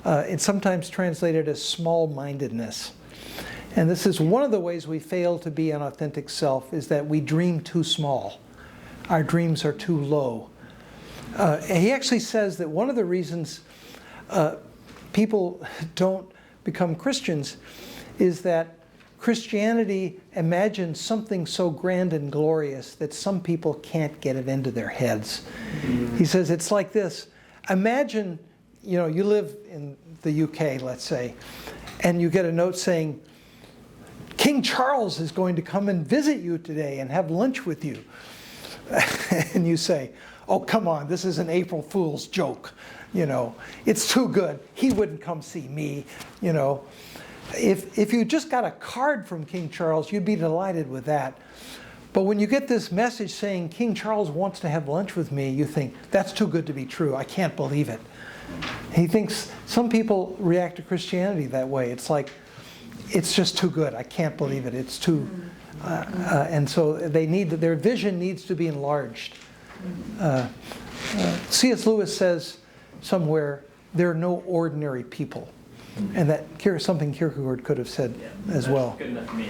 It's sometimes translated as small-mindedness. And this is one of the ways we fail to be an authentic self, is that we dream too small. Our dreams are too low. He actually says that one of the reasons people don't become Christians is that Christianity imagines something so grand and glorious that some people can't get it into their heads. He says it's like this. Imagine, you live in the UK, let's say, and you get a note saying, King Charles is going to come and visit you today and have lunch with you. And you say, oh, come on, this is an April Fool's joke. It's too good. He wouldn't come see me. If you just got a card from King Charles, you'd be delighted with that. But when you get this message saying King Charles wants to have lunch with me, you think, that's too good to be true. I can't believe it. He thinks some people react to Christianity that way. It's like, it's just too good. I can't believe it. It's too... and so their vision needs to be enlarged. C.S. Lewis says somewhere, there are no ordinary people. And that something Kierkegaard could have said as well. Good enough for me.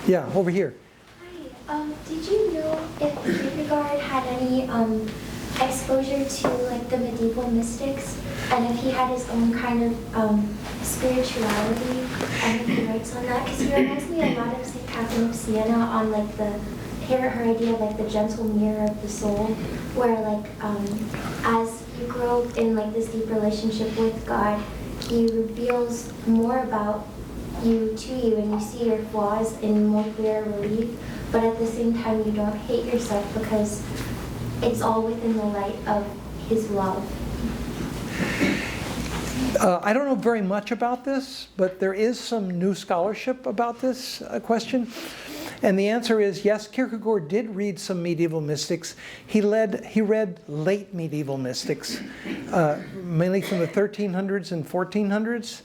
Yeah, over here. Hi. Did you know if Kierkegaard had any exposure to the medieval mystics, and if he had his own kind of spirituality, and if he writes on that? Because he reminds me a lot of St. Catherine of Siena on her idea of the gentle mirror of the soul, where as you grow in this deep relationship with God, he reveals more about you to you, and you see your flaws in more clear relief, but at the same time you don't hate yourself because it's all within the light of his love. I don't know very much about this, but there is some new scholarship about this question. And the answer is yes, Kierkegaard did read some medieval mystics. He read late medieval mystics, mainly from the 1300s and 1400s.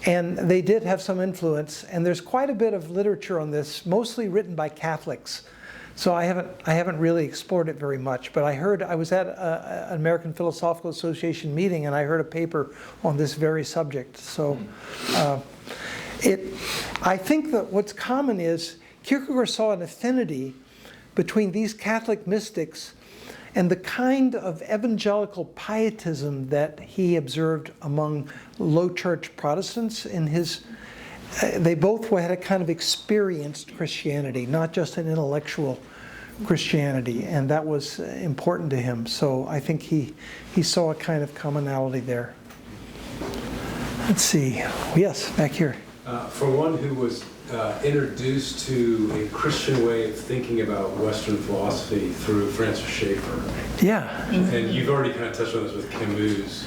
And they did have some influence. And there's quite a bit of literature on this, mostly written by Catholics. So I haven't really explored it very much. But I was at an American Philosophical Association meeting, and I heard a paper on this very subject. So I think that what's common is Kierkegaard saw an affinity between these Catholic mystics and the kind of evangelical pietism that he observed among low church Protestants in his. They both had a kind of experienced Christianity, not just an intellectual Christianity, and that was important to him. So I think he saw a kind of commonality there. Let's see. Yes, back here. For one who was introduced to a Christian way of thinking about Western philosophy through Francis Schaeffer. Yeah. And you've already kind of touched on this with Camus'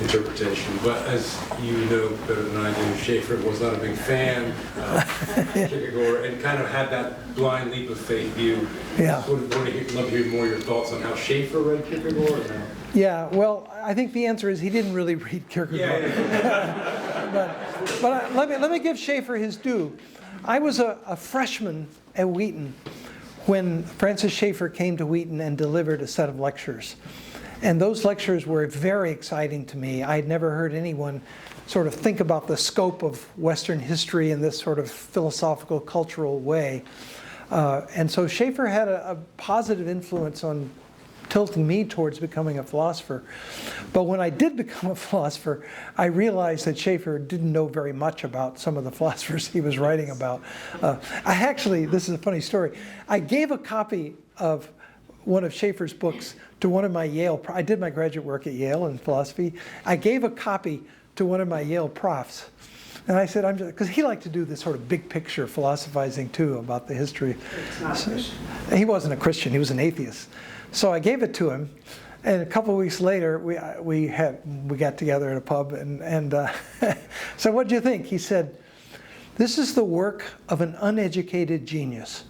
interpretation, but as you know better than I do, Schaeffer was not a big fan of Kierkegaard and kind of had that blind leap of faith view. Yeah. So love to hear more of your thoughts on how Schaeffer read Kierkegaard. Yeah, well, I think the answer is he didn't really read Kierkegaard. But let me give Schaeffer his due. I was a freshman at Wheaton when Francis Schaeffer came to Wheaton and delivered a set of lectures. And those lectures were very exciting to me. I had never heard anyone sort of think about the scope of Western history in this sort of philosophical, cultural way. And so Schaeffer had a positive influence on tilting me towards becoming a philosopher. But when I did become a philosopher, I realized that Schaeffer didn't know very much about some of the philosophers he was writing about. This is a funny story. I gave a copy of one of Schaeffer's books to one of my I did my graduate work at Yale in philosophy. I gave a copy to one of my Yale profs. And I said, because he liked to do this sort of big picture philosophizing too about the history. He wasn't a Christian, he was an atheist. So I gave it to him, and a couple of weeks later, we got together at a pub, and so what do you think? He said, "This is the work of an uneducated genius."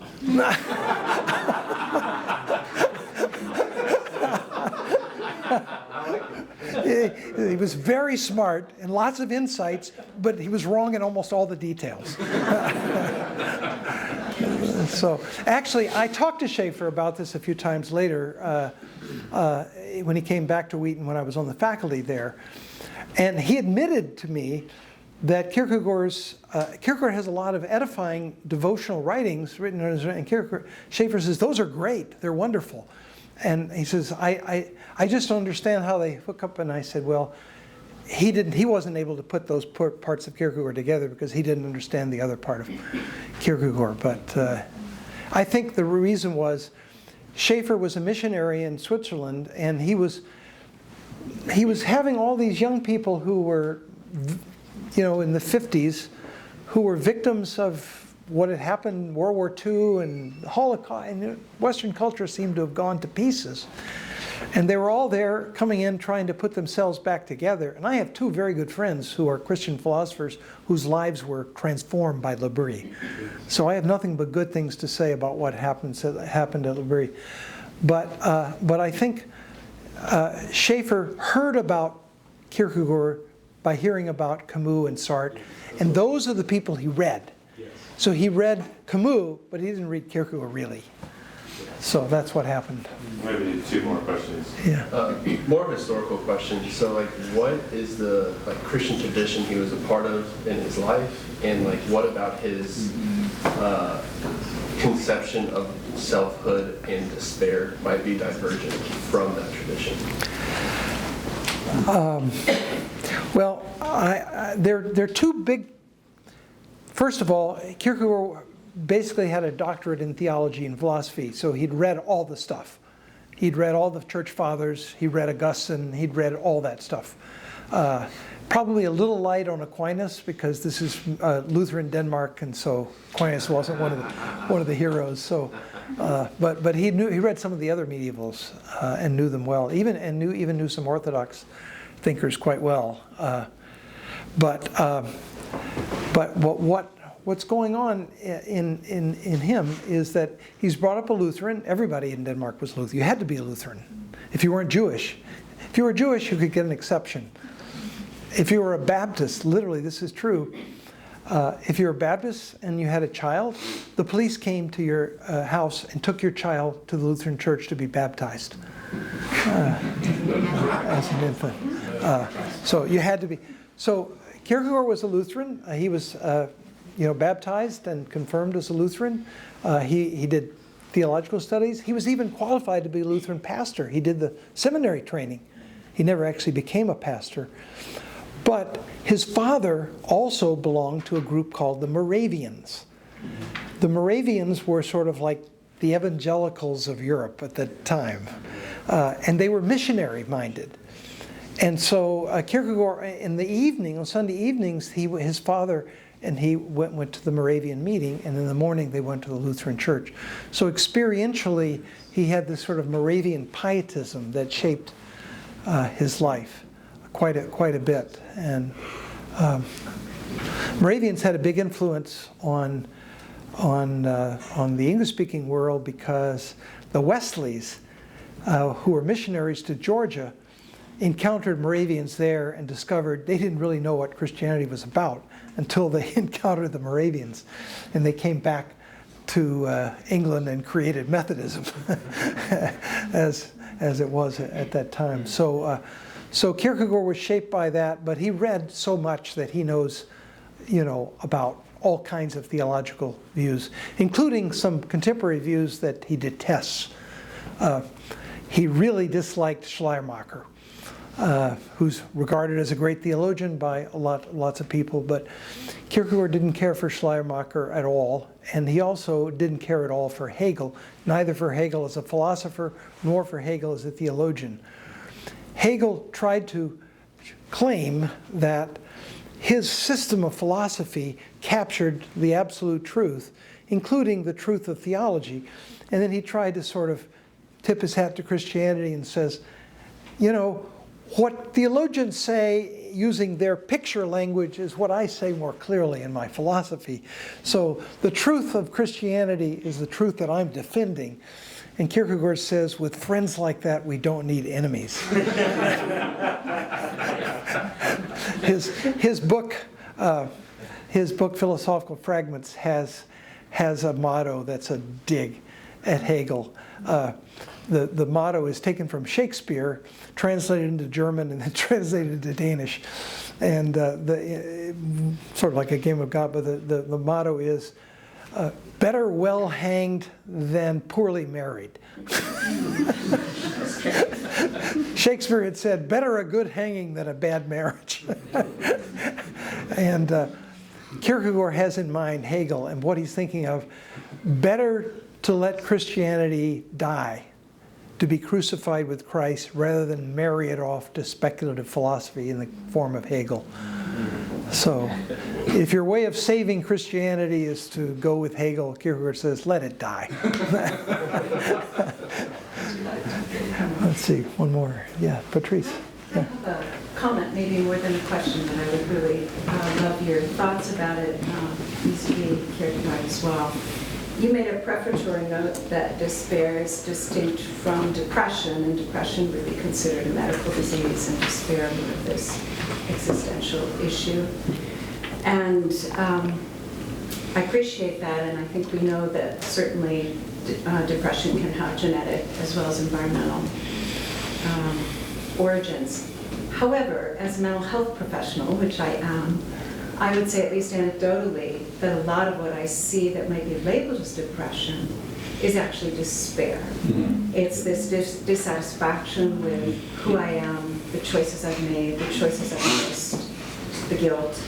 He was very smart and lots of insights, but he was wrong in almost all the details. So actually, I talked to Schaeffer about this a few times later when he came back to Wheaton when I was on the faculty there. And he admitted to me that Kierkegaard has a lot of edifying devotional writings written on his, and Schaeffer says, those are great, they're wonderful. And he says, I just don't understand how they hook up. And I said, well, he wasn't able to put those parts of Kierkegaard together because he didn't understand the other part of Kierkegaard. But I think the reason was Schaeffer was a missionary in Switzerland, and he was having all these young people who were, in the 50s, who were victims of what had happened in World War II and the Holocaust, and Western culture seemed to have gone to pieces. And they were all there coming in trying to put themselves back together. And I have two very good friends who are Christian philosophers whose lives were transformed by L'Abri. So I have nothing but good things to say about what happened at L'Abri. But I think Schaeffer heard about Kierkegaard by hearing about Camus and Sartre. And those are the people he read. So he read Camus, but he didn't read Kierkegaard really. So that's what happened. Maybe two more questions. Yeah. More of a historical question. So, what is the Christian tradition he was a part of in his life, and what about his conception of selfhood and despair might be divergent from that tradition? Well, they're two big. First of all, Kierkegaard basically had a doctorate in theology and philosophy, so he'd read all the stuff. He'd read all the church fathers, he read Augustine, he'd read all that stuff. Probably a little light on Aquinas because this is Lutheran Denmark, and so Aquinas wasn't one of the heroes. So, but he read some of the other medievals and knew them well, even knew some Orthodox thinkers quite well. But what's going on in him is that he's brought up a Lutheran. Everybody in Denmark was Lutheran. You had to be a Lutheran if you weren't Jewish. If you were Jewish, you could get an exception. If you were a Baptist, literally this is true, if you were a Baptist and you had a child, the police came to your house and took your child to the Lutheran church to be baptized as an infant. So you had to be. So Kierkegaard was a Lutheran. He was baptized and confirmed as a Lutheran. He did theological studies. He was even qualified to be a Lutheran pastor. He did the seminary training. He never actually became a pastor. But his father also belonged to a group called the Moravians. The Moravians were sort of like the evangelicals of Europe at that time. And they were missionary-minded. And so Kierkegaard, in the evening, on Sunday evenings, his father and he went to the Moravian meeting, and in the morning they went to the Lutheran church. So experientially, he had this sort of Moravian pietism that shaped his life quite a bit. And Moravians had a big influence on the English-speaking world because the Wesleys, who were missionaries to Georgia, encountered Moravians there and discovered they didn't really know what Christianity was about until they encountered the Moravians. And they came back to England and created Methodism as it was at that time. So Kierkegaard was shaped by that, but he read so much that he knows, about all kinds of theological views, including some contemporary views that he detests. He really disliked Schleiermacher, who's regarded as a great theologian by lots of people, but Kierkegaard didn't care for Schleiermacher at all, and he also didn't care at all for Hegel, neither for Hegel as a philosopher nor for Hegel as a theologian. Hegel tried to claim that his system of philosophy captured the absolute truth, including the truth of theology, and then he tried to sort of tip his hat to Christianity and says, you know, what theologians say using their picture language is what I say more clearly in my philosophy. So the truth of Christianity is the truth that I'm defending. And Kierkegaard says, with friends like that, we don't need enemies. His book, Philosophical Fragments, has a motto that's a dig at Hegel. The motto is taken from Shakespeare, translated into German, and then translated into Danish. And sort of like a game of God, but the motto is, better well hanged than poorly married. Shakespeare had said, better a good hanging than a bad marriage. And Kierkegaard has in mind Hegel and what he's thinking of, better to let Christianity die, to be crucified with Christ, rather than marry it off to speculative philosophy in the form of Hegel. So, if your way of saving Christianity is to go with Hegel, Kierkegaard says, let it die. Let's see, one more. Yeah, Patrice. I have a comment, maybe more than a question, but I would really love your thoughts about it, vis-a-vis Kierkegaard as well. You made a prefatory note that despair is distinct from depression, and depression would be considered a medical disease, and despair more this existential issue. And I appreciate that, and I think we know that certainly depression can have genetic as well as environmental origins. However, as a mental health professional, which I am, I would say, at least anecdotally, that a lot of what I see that might be labeled as depression is actually despair. Mm-hmm. It's this dissatisfaction with who I am, the choices I've made, the choices I've missed, the guilt.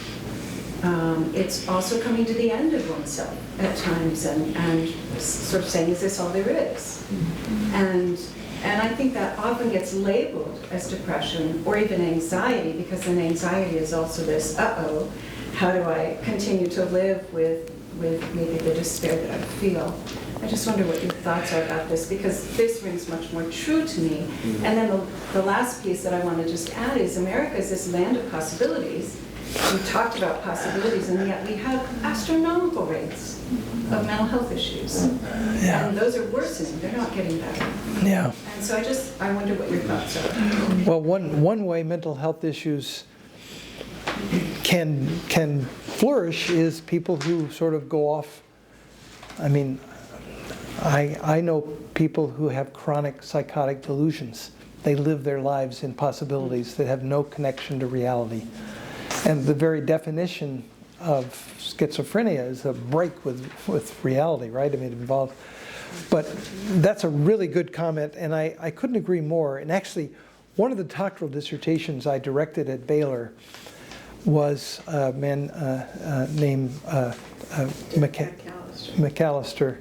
It's also coming to the end of oneself at times and sort of saying, is this all there is? Mm-hmm. And I think that often gets labeled as depression or even anxiety, because then anxiety is also this, uh-oh, how do I continue to live with maybe the despair that I feel? I just wonder what your thoughts are about this, because this rings much more true to me. Mm-hmm. And then the last piece that I want to just add is America is this land of possibilities. We talked about possibilities, and yet we have astronomical rates of mental health issues. Yeah. And those are worsening. They're not getting better. Yeah. And so I wonder what your thoughts are. Well, one way mental health issues can flourish is people who sort of go off. I mean, I know people who have chronic psychotic delusions. They live their lives in possibilities that have no connection to reality. And the very definition of schizophrenia is a break with reality, right? I mean, it involves. But that's a really good comment, and I couldn't agree more. And actually, one of the doctoral dissertations I directed at Baylor was a man named McAllister,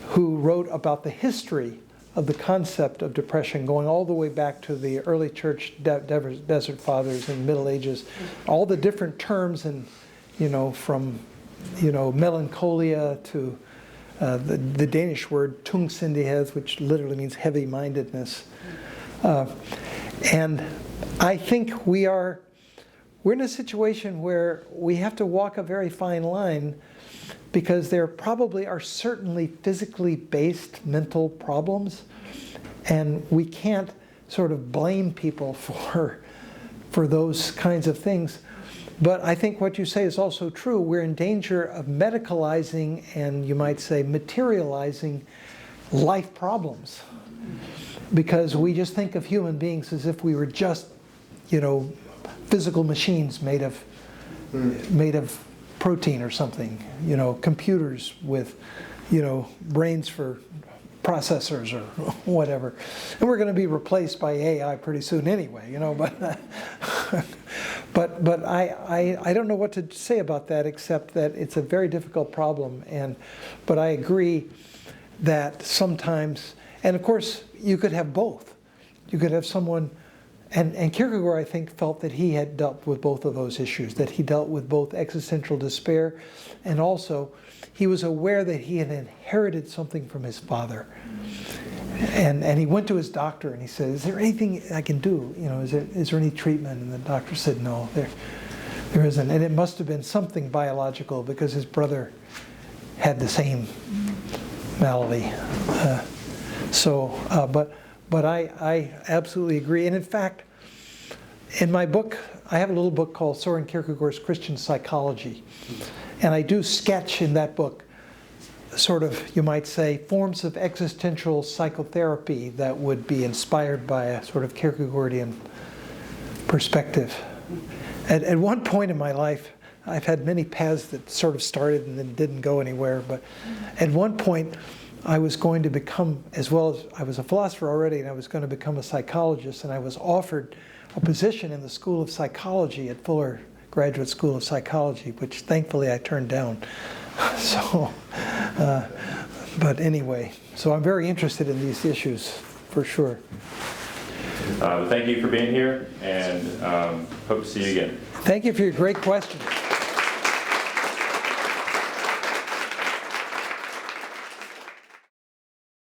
who wrote about the history of the concept of depression, going all the way back to the early church desert fathers in the Middle Ages, all the different terms, and from melancholia to the Danish word tungsindighed, which literally means heavy-mindedness. And I think we're in a situation where we have to walk a very fine line, because there probably are certainly physically based mental problems, and we can't sort of blame people for those kinds of things. But I think what you say is also true. We're in danger of medicalizing and, you might say, materializing life problems, because we just think of human beings as if we were just, physical machines made of protein or something, computers with, brains for processors or whatever. And we're going to be replaced by AI pretty soon anyway, but I don't know what to say about that except that it's a very difficult problem. But I agree that sometimes, and of course you could have both. You could have someone, and Kierkegaard I think felt that he had dealt with both of those issues, that he dealt with both existential despair and also he was aware that he had inherited something from his father. And he went to his doctor and he said, is there anything I can do? Is there any treatment? And the doctor said, no, there isn't. And it must have been something biological because his brother had the same malady. But I absolutely agree. And in fact, in my book, I have a little book called Søren Kierkegaard's Christian Psychology. And I do sketch in that book sort of, you might say, forms of existential psychotherapy that would be inspired by a sort of Kierkegaardian perspective. At one point in my life, I've had many paths that sort of started and then didn't go anywhere, but at one point I was going to become, as well as I was a philosopher already, and I was going to become a psychologist, and I was offered a position in the School of Psychology at Fuller Graduate School of Psychology, which thankfully I turned down. But anyway, so I'm very interested in these issues, for sure. Thank you for being here, and hope to see you again. Thank you for your great questions.